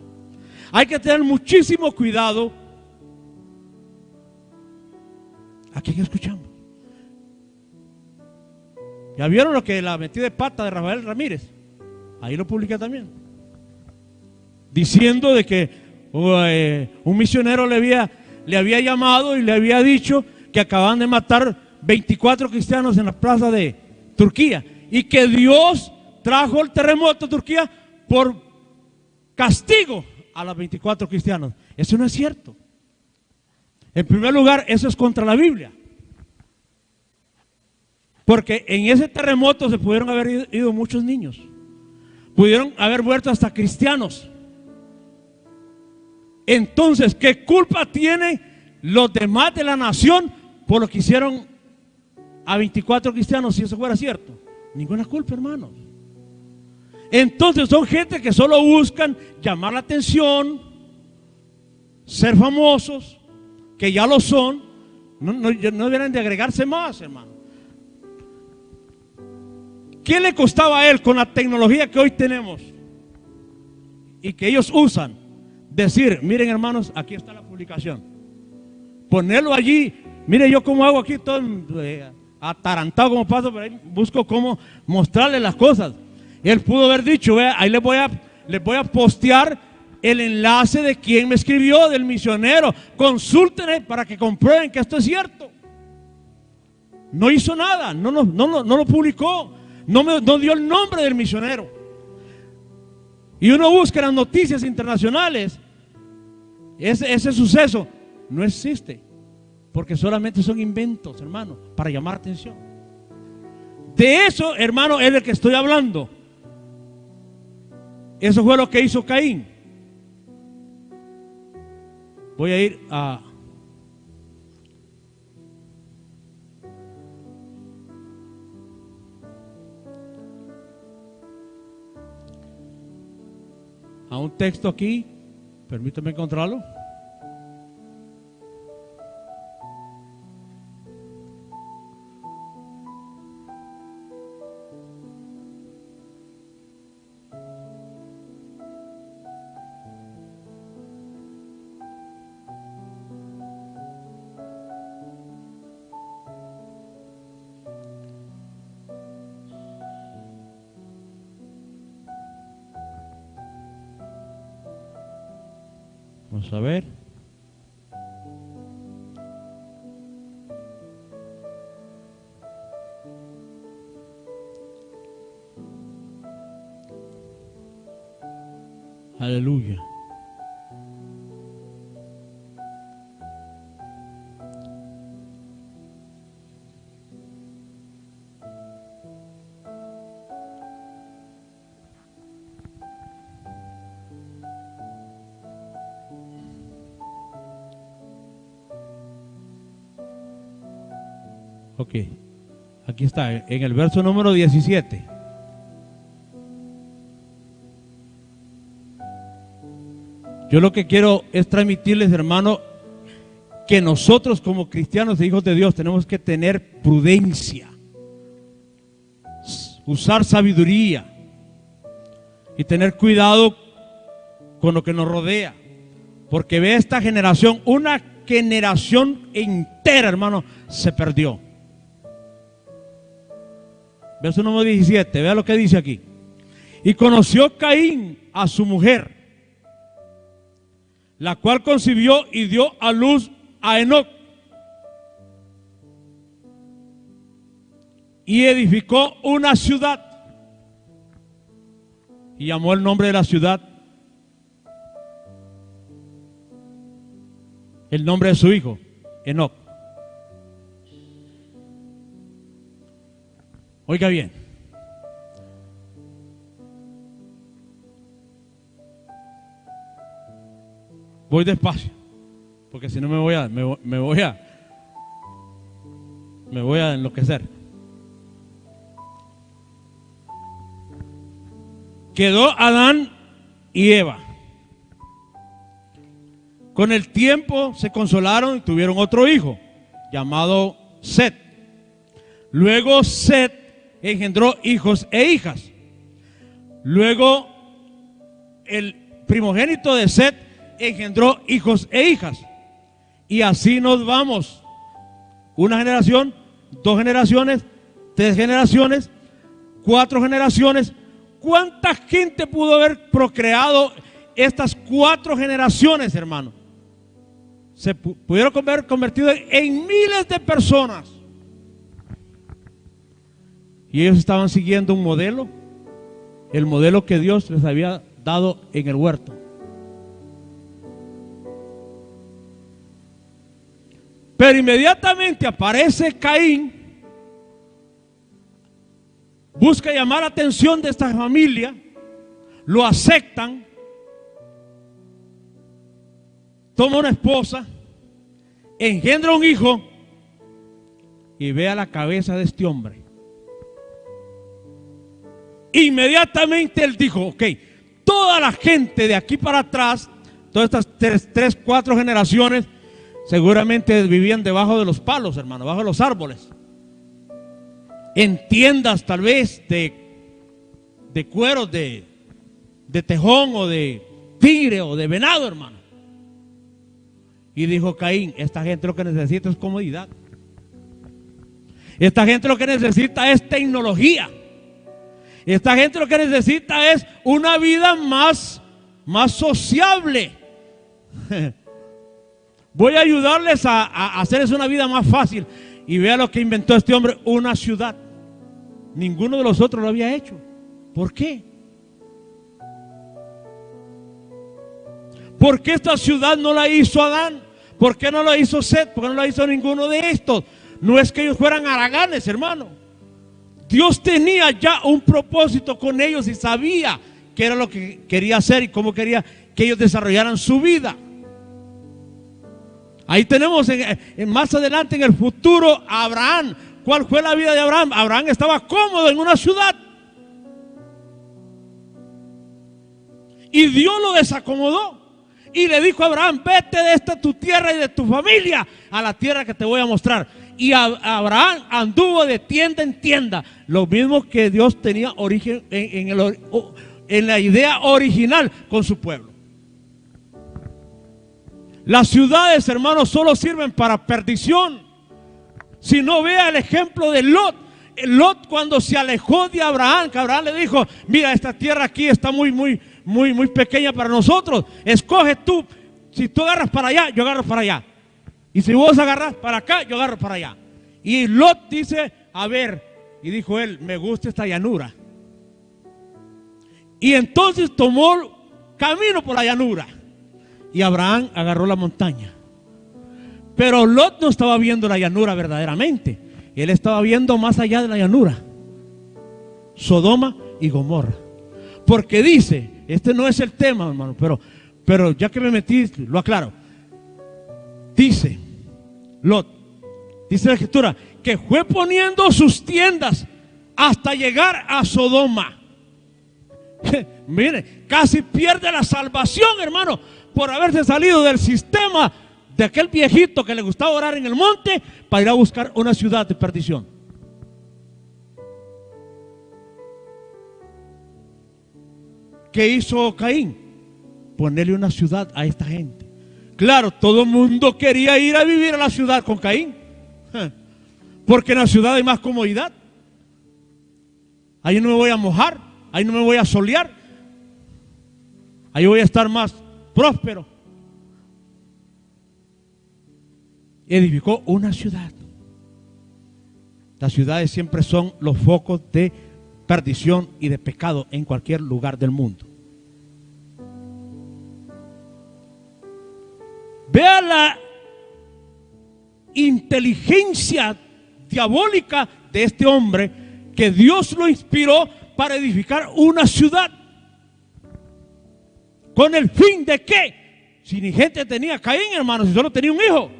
Hay que tener muchísimo cuidado a quién escuchamos. ¿Ya vieron lo que la metida de pata de Rafael Ramírez? Ahí lo publiqué también, diciendo de que un misionero le había llamado y le había dicho que acaban de matar 24 cristianos en la plaza de Turquía, y que Dios trajo el terremoto a Turquía por castigo a los 24 cristianos. Eso no es cierto. En primer lugar, eso es contra la Biblia. Porque en ese terremoto se pudieron haber ido muchos niños. Pudieron haber muerto hasta cristianos. Entonces, ¿qué culpa tienen los demás de la nación por lo que hicieron a 24 cristianos, si eso fuera cierto? Ninguna culpa, hermanos. Entonces son gente que solo buscan llamar la atención, ser famosos, que ya lo son. No deberían de agregarse más, hermano. ¿Qué le costaba a él con la tecnología que hoy tenemos y que ellos usan? Decir: miren, hermanos, aquí está la publicación. Ponerlo allí. Mire, yo como hago aquí todo atarantado como paso, pero ahí busco cómo mostrarle las cosas. Él pudo haber dicho: ahí les voy a postear el enlace de quien me escribió, del misionero. Consúltenle para que comprueben que esto es cierto. No hizo nada, no lo publicó. No dio el nombre del misionero. Y uno busca en las noticias internacionales. Ese suceso no existe, porque solamente son inventos, hermano, para llamar atención. De eso, hermano, es del que estoy hablando. Eso fue lo que hizo Caín. Voy a ir a un texto aquí. Permítame encontrarlo. Vamos a ver. Aleluya. Ok, aquí está, en el verso número 17. Yo lo que quiero es transmitirles, hermano, que nosotros como cristianos e hijos de Dios tenemos que tener prudencia, usar sabiduría y tener cuidado con lo que nos rodea. Porque ve esta generación, una generación entera, hermano, se perdió. Verso número 17, vea lo que dice aquí. Y conoció Caín a su mujer, la cual concibió y dio a luz a Enoc. Y edificó una ciudad. Y llamó el nombre de la ciudad, el nombre de su hijo, Enoc. Oiga bien. Voy despacio, porque si no me voy a enloquecer. Quedó Adán y Eva. Con el tiempo se consolaron y tuvieron otro hijo, llamado Set. Luego Set engendró hijos e hijas. Luego el primogénito de Set engendró hijos e hijas. Y así nos vamos. Una generación, 2 generaciones, 3 generaciones, 4 generaciones. ¿Cuánta gente pudo haber procreado estas 4 generaciones, hermano? Se pudieron haber convertido en miles de personas. Y ellos estaban siguiendo un modelo, el modelo que Dios les había dado en el huerto. Pero inmediatamente aparece Caín, busca llamar la atención de esta familia, lo aceptan, toma una esposa, engendra un hijo y ve a la cabeza de este hombre. Inmediatamente él dijo, ok, toda la gente de aquí para atrás, todas estas 3, 4 generaciones, seguramente vivían debajo de los palos, hermano, debajo de los árboles, en tiendas tal vez de cueros de tejón o de tigre o de venado, hermano. Y dijo Caín, esta gente lo que necesita es comodidad. Esta gente lo que necesita es tecnología. Esta gente lo que necesita es una vida más sociable. Voy a ayudarles a hacerles una vida más fácil. Y vea lo que inventó este hombre, una ciudad. Ninguno de los otros lo había hecho. ¿Por qué? ¿Por qué esta ciudad no la hizo Adán? ¿Por qué no la hizo Set? ¿Por qué no la hizo ninguno de estos? No es que ellos fueran haraganes, hermano. Dios tenía ya un propósito con ellos y sabía qué era lo que quería hacer y cómo quería que ellos desarrollaran su vida. Ahí tenemos más adelante en el futuro a Abraham. ¿Cuál fue la vida de Abraham? Abraham estaba cómodo en una ciudad y Dios lo desacomodó y le dijo a Abraham, vete de esta tu tierra y de tu familia a la tierra que te voy a mostrar. Y Abraham anduvo de tienda en tienda, lo mismo que Dios tenía origen en la idea original con su pueblo. Las ciudades, hermanos, solo sirven para perdición. Si no, vea el ejemplo de Lot. Lot, cuando se alejó de Abraham, que Abraham le dijo, mira, esta tierra aquí está muy pequeña para nosotros. Escoge tú. Si tú agarras para allá, yo agarro para allá. Y si vos agarras para acá, yo agarro para allá. Y Lot dice, a ver, y dijo él, me gusta esta llanura. Y entonces tomó camino por la llanura. Y Abraham agarró la montaña. Pero Lot no estaba viendo la llanura verdaderamente. Él estaba viendo más allá de la llanura, Sodoma y Gomorra. Porque dice, este no es el tema, hermano, pero ya que me metí, lo aclaro. Dice Lot, dice la escritura, que fue poniendo sus tiendas hasta llegar a Sodoma. Mire, casi pierde la salvación, hermano, por haberse salido del sistema de aquel viejito que le gustaba orar en el monte para ir a buscar una ciudad de perdición. ¿Qué hizo Caín? Ponerle una ciudad a esta gente. Claro, todo el mundo quería ir a vivir a la ciudad con Caín, porque en la ciudad hay más comodidad. Ahí no me voy a mojar, ahí no me voy a solear, ahí voy a estar más próspero. Edificó una ciudad. Las ciudades siempre son los focos de perdición y de pecado en cualquier lugar del mundo. Vea la inteligencia diabólica de este hombre, que Dios lo inspiró para edificar una ciudad. ¿Con el fin de qué? Si ni gente tenía Caín, hermano, si solo tenía un hijo.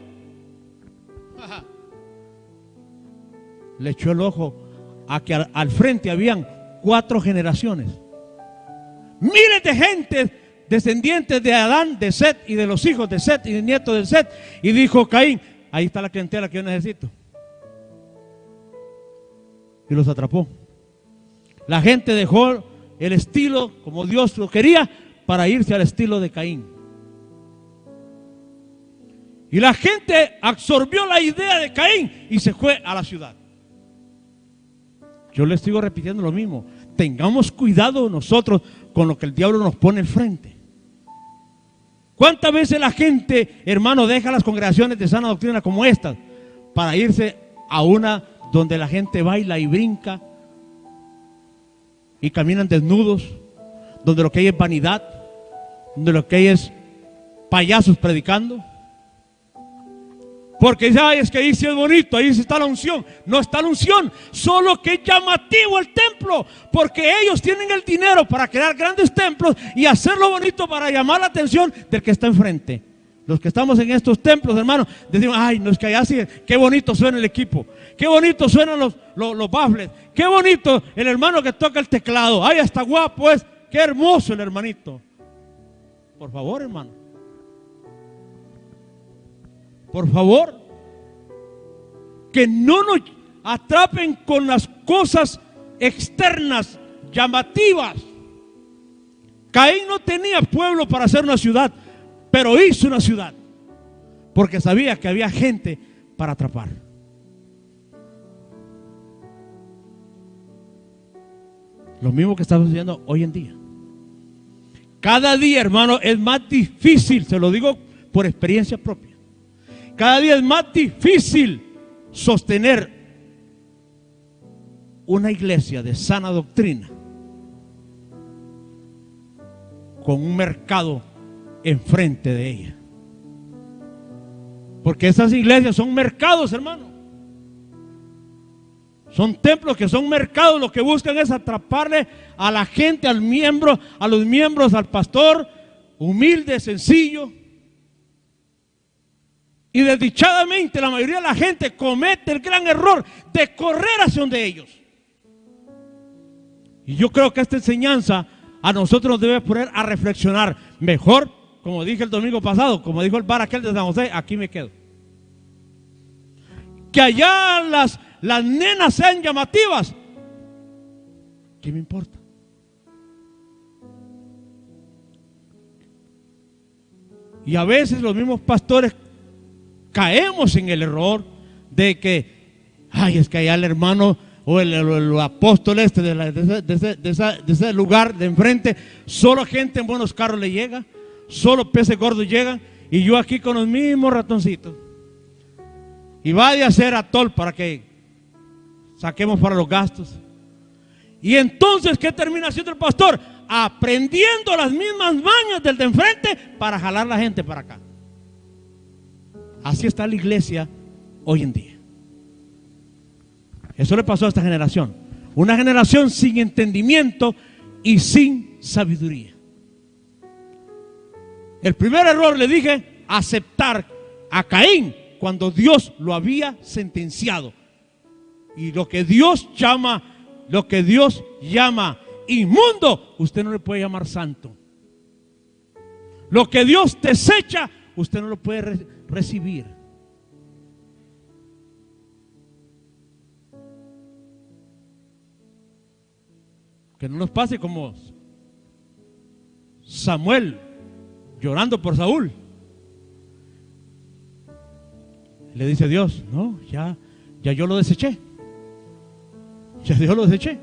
Le echó el ojo a que al frente habían 4 generaciones, miles de gente descendientes de Adán, de Set y de los hijos de Set y de nietos de Set. Y dijo Caín, ahí está la clientela que yo necesito. Y los atrapó. La gente dejó el estilo como Dios lo quería para irse al estilo de Caín. Y la gente absorbió la idea de Caín y se fue a la ciudad. Yo les sigo repitiendo lo mismo. Tengamos cuidado nosotros con lo que el diablo nos pone enfrente. ¿Cuántas veces la gente, hermano, deja las congregaciones de sana doctrina como estas para irse a una donde la gente baila y brinca y caminan desnudos, donde lo que hay es vanidad, donde lo que hay es payasos predicando? Porque ya es que ahí sí es bonito, ahí sí está la unción. No está la unción, solo que es llamativo el templo, porque ellos tienen el dinero para crear grandes templos y hacerlo bonito para llamar la atención del que está enfrente. Los que estamos en estos templos, hermanos, decimos, ay, no, es que allá sí, qué bonito suena el equipo, qué bonito suenan los baffles, qué bonito el hermano que toca el teclado, ay, está guapo, qué hermoso el hermanito. Por favor, hermano. Por favor, que no nos atrapen con las cosas externas, llamativas. Caín no tenía pueblo para hacer una ciudad, pero hizo una ciudad, porque sabía que había gente para atrapar. Lo mismo que estamos haciendo hoy en día. Cada día, hermano, es más difícil, se lo digo por experiencia propia. Cada día es más difícil sostener una iglesia de sana doctrina con un mercado enfrente de ella. Porque esas iglesias son mercados, hermano. Son templos que son mercados. Lo que buscan es atraparle a la gente, al miembro, a los miembros, al pastor, humilde, sencillo. Y desdichadamente la mayoría de la gente comete el gran error de correr hacia donde ellos. Y yo creo que esta enseñanza a nosotros nos debe poner a reflexionar. Mejor, como dije el domingo pasado, como dijo el bar aquel de San José, aquí me quedo. Que allá las nenas sean llamativas, ¿qué me importa? Y a veces los mismos pastores caemos en el error de que, ay, es que allá el hermano o el apóstol de ese lugar de enfrente, solo gente en buenos carros le llega, solo peces gordos llegan, y yo aquí con los mismos ratoncitos. Y vaya a hacer atol para que saquemos para los gastos. Y entonces, ¿qué termina haciendo el pastor? aprendiendo las mismas mañas del de enfrente para jalar la gente para acá. Así está la iglesia hoy en día. Eso le pasó a esta generación. Una generación sin entendimiento y sin sabiduría. El primer error, le dije, aceptar a Caín cuando Dios lo había sentenciado. Y lo que Dios llama inmundo, usted no le puede llamar santo. Lo que Dios desecha, usted no lo puede recibir. Que no nos pase como Samuel llorando por Saúl. Le dice Dios, no, ya yo lo deseché. Ya Dios lo deseché.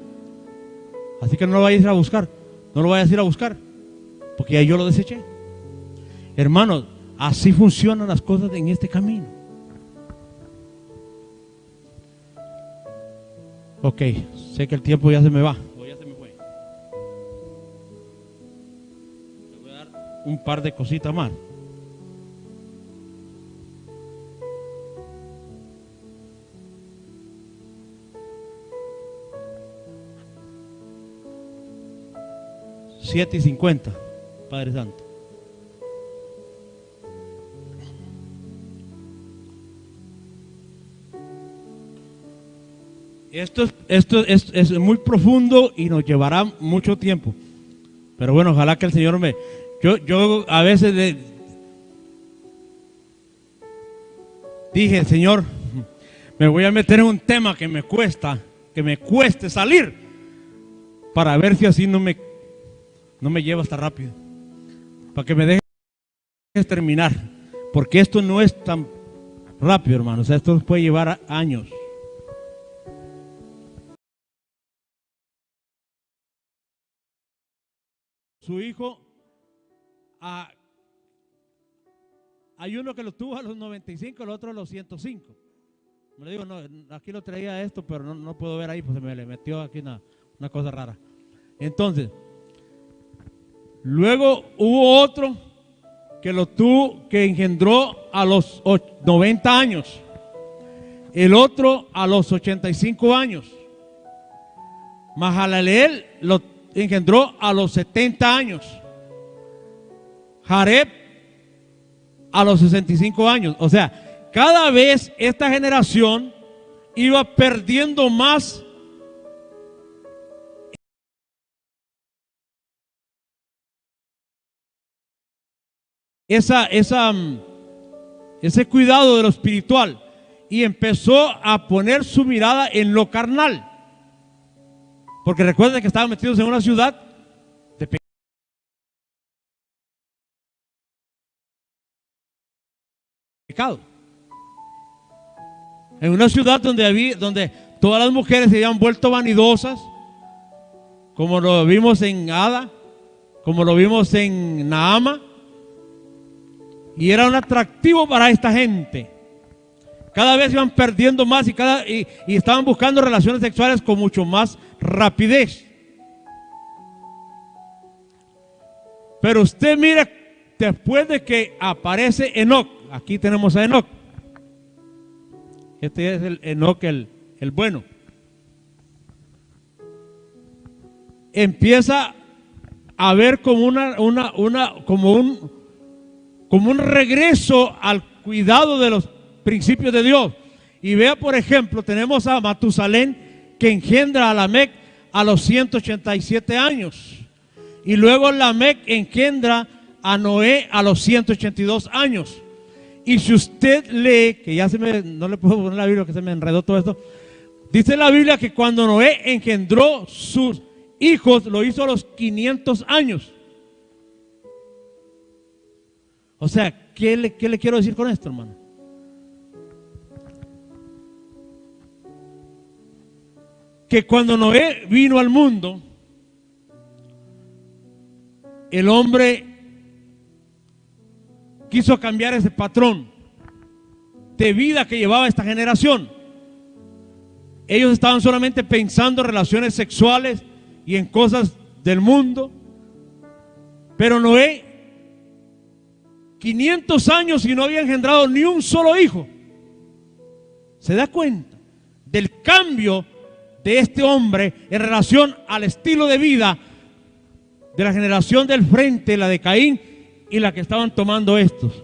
Así que no lo vayas a ir a buscar. No lo vayas a ir a buscar, porque ya yo lo deseché. Hermanos, así funcionan las cosas en este camino. Ok, sé que el tiempo ya se me va. O ya se me fue. Le voy a dar un par de cositas más. Siete y 50, Padre Santo. Esto es muy profundo y nos llevará mucho tiempo. Pero bueno, ojalá que el Señor yo a veces dije, Señor, me voy a meter en un tema que me cueste salir, para ver si así no me lleva hasta rápido, para que me dejes terminar, porque esto no es tan rápido, hermano. O sea, esto puede llevar años. Su hijo, hay uno que lo tuvo a los 95, el otro a los 105. Me le digo, no, aquí lo traía esto, pero no puedo ver ahí, pues se me le metió aquí una cosa rara. Entonces, luego hubo otro que engendró a los 90 años, el otro a los 85 años. Mahalaleel lo engendró a los 70 años. Jareb a los 65 años. O sea, cada vez esta generación iba perdiendo más ese cuidado de lo espiritual, y empezó a poner su mirada en lo carnal. Porque recuerden que estaban metidos en una ciudad de pecado. En una ciudad donde todas las mujeres se habían vuelto vanidosas, como lo vimos en Ada, como lo vimos en Naama, y era un atractivo para esta gente. Cada vez iban perdiendo más y estaban buscando relaciones sexuales con mucho más rapidez. Pero usted mira, después de que aparece Enoc, aquí tenemos a Enoc. Este es el Enoc, el bueno. Empieza a ver como un regreso al cuidado de los principios de Dios. Y vea, por ejemplo, tenemos a Matusalén, que engendra a Lamec a los 187 años. Y luego Lamec engendra a Noé a los 182 años. Y si usted lee, que ya no le puedo poner la Biblia, que se me enredó todo esto. Dice la Biblia que cuando Noé engendró sus hijos, lo hizo a los 500 años. O sea, ¿qué le quiero decir con esto, hermano? Que cuando Noé vino al mundo, el hombre quiso cambiar ese patrón de vida que llevaba esta generación. Ellos estaban solamente pensando en relaciones sexuales y en cosas del mundo, Pero Noé, 500 años y no había engendrado ni un solo hijo. ¿Se da cuenta del cambio de este hombre en relación al estilo de vida de la generación del frente, la de Caín y la que estaban tomando estos?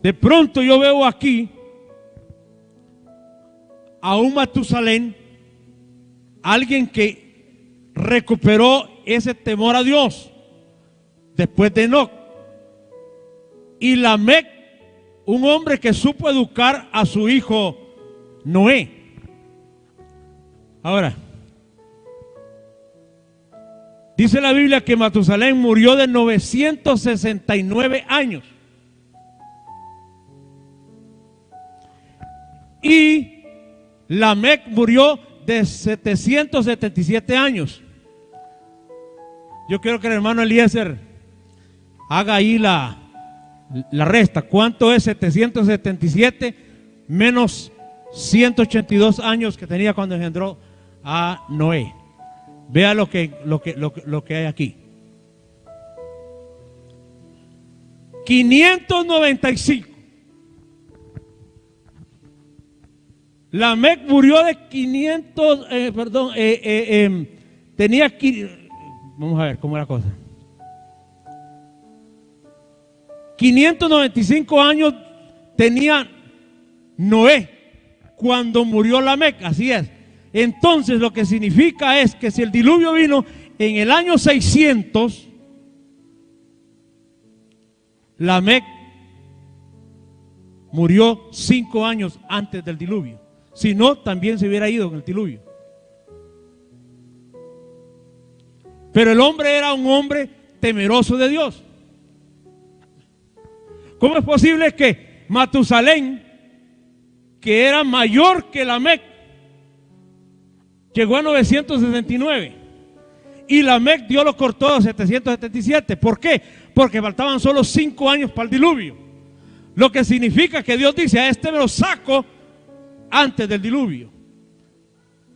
De pronto yo veo aquí a un Matusalén, alguien que recuperó ese temor a Dios después de Enoc. Y Lamec, un hombre que supo educar a su hijo Noé. Ahora, dice la Biblia que Matusalén murió de 969 años. Y Lamec murió de 777 años. Yo quiero que el hermano Eliezer haga ahí la resta. ¿Cuánto es 777 menos 182 años que tenía cuando engendró a Noé? Vea lo que hay aquí. 595. Lamec murió de 500, tenía, vamos a ver cómo era la cosa. 595 años tenía Noé cuando murió Lamec, así es. Entonces lo que significa es que si el diluvio vino en el año 600, Lamec murió 5 años antes del diluvio. Si no, también se hubiera ido en el diluvio. Pero el hombre era un hombre temeroso de Dios. ¿Cómo es posible que Matusalén, que era mayor que Lamec, llegó a 969? Y Lamec Dios lo cortó a 777. ¿Por qué? Porque faltaban solo 5 años para el diluvio. Lo que significa que Dios dice: a este me lo saco antes del diluvio.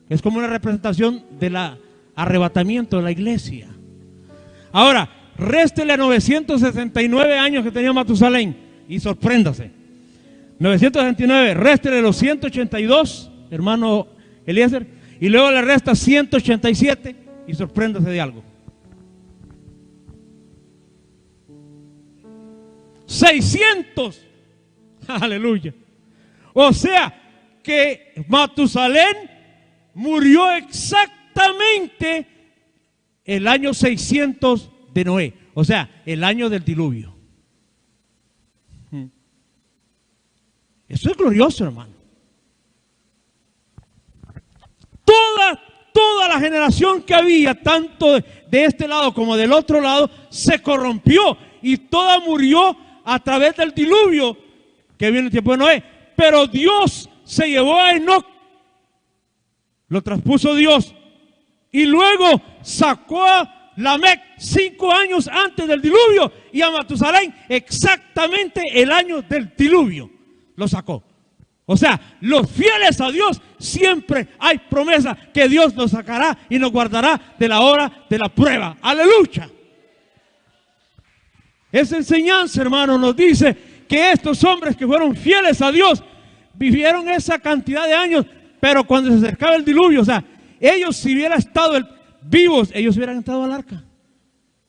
Es como una representación del arrebatamiento de la iglesia. Ahora, réstele a 969 años que tenía Matusalén y sorpréndase. 969, réstele los 182, hermano Eliezer, y luego le resta 187 y sorpréndase de algo. 600. Aleluya. O sea que Matusalén murió exactamente el año 600 de Noé, o sea, el año del diluvio. Eso es glorioso, hermano. Toda la generación que había, tanto de este lado como del otro lado, se corrompió y toda murió a través del diluvio que viene el tiempo de Noé. Pero Dios se llevó a Enoc, lo traspuso Dios, y luego sacó a Lamec 5 años antes del diluvio, y a Matusalén exactamente el año del diluvio lo sacó. O sea, los fieles a Dios, siempre hay promesa que Dios nos sacará y nos guardará de la hora de la prueba. Aleluya. Esa enseñanza, hermano, nos dice que estos hombres que fueron fieles a Dios vivieron esa cantidad de años, pero cuando se acercaba el diluvio, o sea, ellos si hubieran estado vivos, ellos hubieran entrado al arca.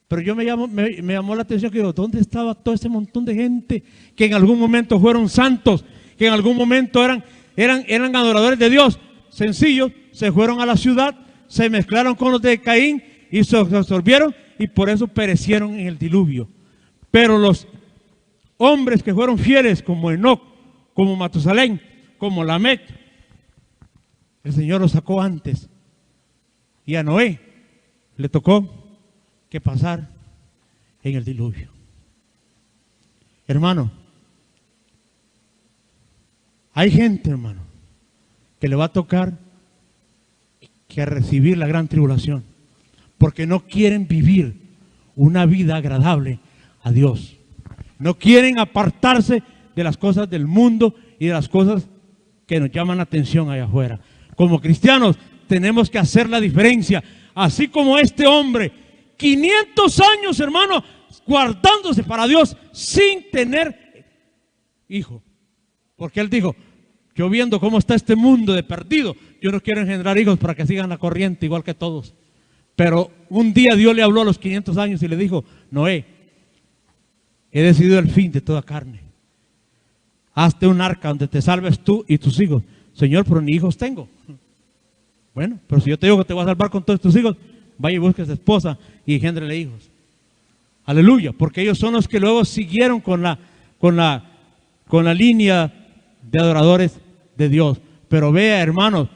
Pero yo me llamó la atención que digo, ¿dónde estaba todo ese montón de gente que en algún momento fueron santos, que en algún momento eran adoradores de Dios? Sencillos, se fueron a la ciudad, se mezclaron con los de Caín y se absorbieron, y por eso perecieron en el diluvio. Pero los hombres que fueron fieles, como Enoc, como Matusalén, como Lamec, el Señor los sacó antes. Y a Noé le tocó que pasar en el diluvio. Hermano, hay gente, hermano, que le va a tocar que recibir la gran tribulación, porque no quieren vivir una vida agradable a Dios. No quieren apartarse de las cosas del mundo y de las cosas que nos llaman la atención allá afuera. Como cristianos tenemos que hacer la diferencia. Así como este hombre 500 años, hermano, guardándose para Dios sin tener hijo. Porque él dijo, yo viendo cómo está este mundo de perdido, yo no quiero engendrar hijos para que sigan la corriente igual que todos. Pero un día Dios le habló a los 500 años y le dijo, Noé, he decidido el fin de toda carne. Hazte un arca donde te salves tú y tus hijos. Señor, pero ni hijos tengo. Bueno, pero si yo te digo que te voy a salvar con todos tus hijos, vaya y busques esposa y engéndrale hijos. Aleluya, porque ellos son los que luego siguieron con la línea de adoradores de Dios. Pero vea, hermanos,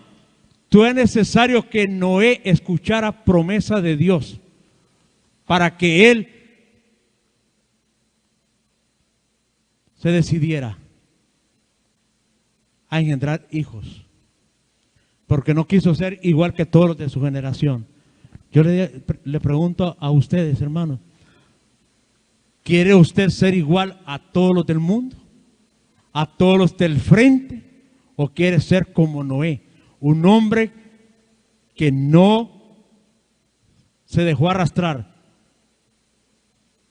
tú es necesario que Noé escuchara promesa de Dios para que él se decidiera a engendrar hijos, porque no quiso ser igual que todos los de su generación. Yo le pregunto a ustedes, hermanos, ¿quiere usted ser igual a todos los del mundo? ¿A todos los del frente? ¿O quiere ser como Noé? Un hombre que no se dejó arrastrar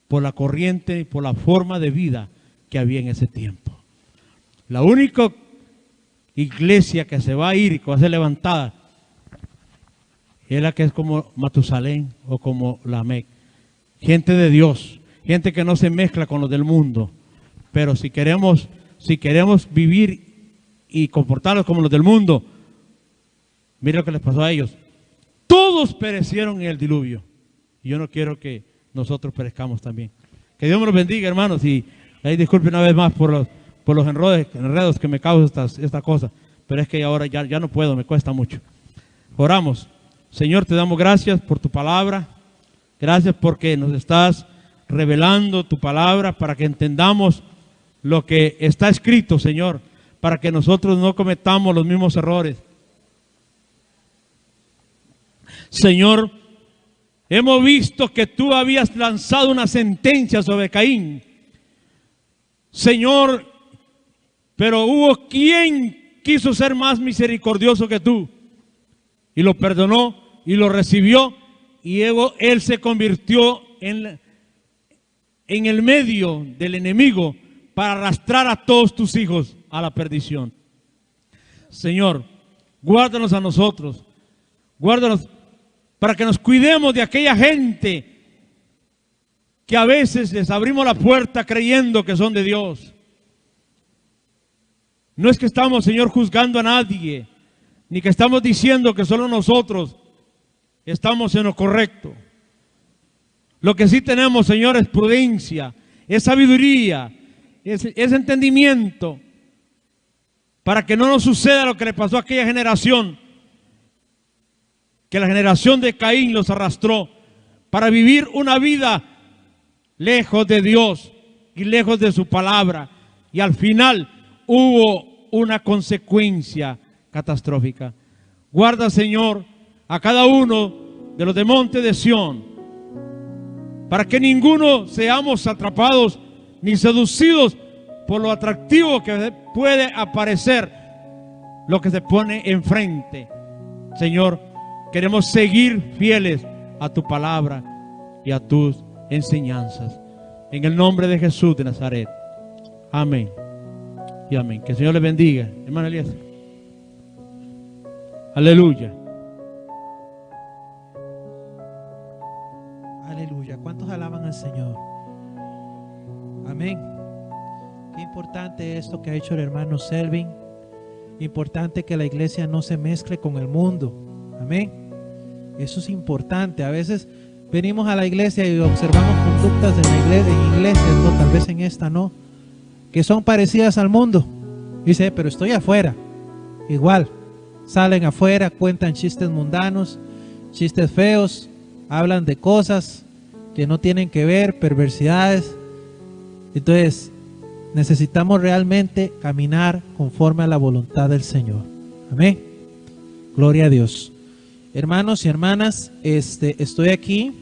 por la corriente y por la forma de vida que había en ese tiempo. La única iglesia que se va a ir y que va a ser levantada es la que es como Matusalén o como Lamec. Gente de Dios, gente que no se mezcla con los del mundo. Pero si queremos vivir y comportarnos como los del mundo, mire lo que les pasó a ellos. Todos perecieron en el diluvio. Y yo no quiero que nosotros perezcamos también. Que Dios me los bendiga, hermanos. Y ahí disculpen una vez más por los enredos que me causa esta cosa. Pero es que ahora ya no puedo, me cuesta mucho. Oramos. Señor, te damos gracias por tu palabra. Gracias porque nos estás revelando tu palabra para que entendamos lo que está escrito, Señor, para que nosotros no cometamos los mismos errores. Señor, hemos visto que tú habías lanzado una sentencia sobre Caín, Señor, pero hubo quien quiso ser más misericordioso que tú y lo perdonó y lo recibió, y luego él se convirtió en el medio del enemigo para arrastrar a todos tus hijos a la perdición. Señor, guárdanos a nosotros, guárdanos para que nos cuidemos de aquella gente que a veces les abrimos la puerta creyendo que son de Dios. No es que estamos, Señor, juzgando a nadie, ni que estamos diciendo que solo nosotros estamos en lo correcto. Lo que sí tenemos, Señor, es prudencia, es sabiduría, es entendimiento, para que no nos suceda lo que le pasó a aquella generación, que la generación de Caín los arrastró para vivir una vida lejos de Dios y lejos de su palabra, y al final hubo una consecuencia catastrófica. Guarda, Señor, a cada uno de los de Monte de Sión, para que ninguno seamos atrapados ni seducidos por lo atractivo que puede aparecer lo que se pone enfrente. Señor, queremos seguir fieles a tu palabra y a tus enseñanzas. En el nombre de Jesús de Nazaret. Amén y amén. Que el Señor les bendiga. Hermano Elías. Aleluya. Aleluya. ¿Cuántos alaban al Señor? Amén. Qué importante esto que ha hecho el hermano Selvin. Importante que la iglesia no se mezcle con el mundo. Amén. Eso es importante. A veces venimos a la iglesia y observamos conductas en iglesias, no, tal vez en esta no, que son parecidas al mundo. Dice, pero estoy afuera. Igual, salen afuera, cuentan chistes mundanos, chistes feos, hablan de cosas que no tienen que ver, perversidades. Entonces, necesitamos realmente caminar conforme a la voluntad del Señor. Amén. Gloria a Dios. Hermanos y hermanas, estoy aquí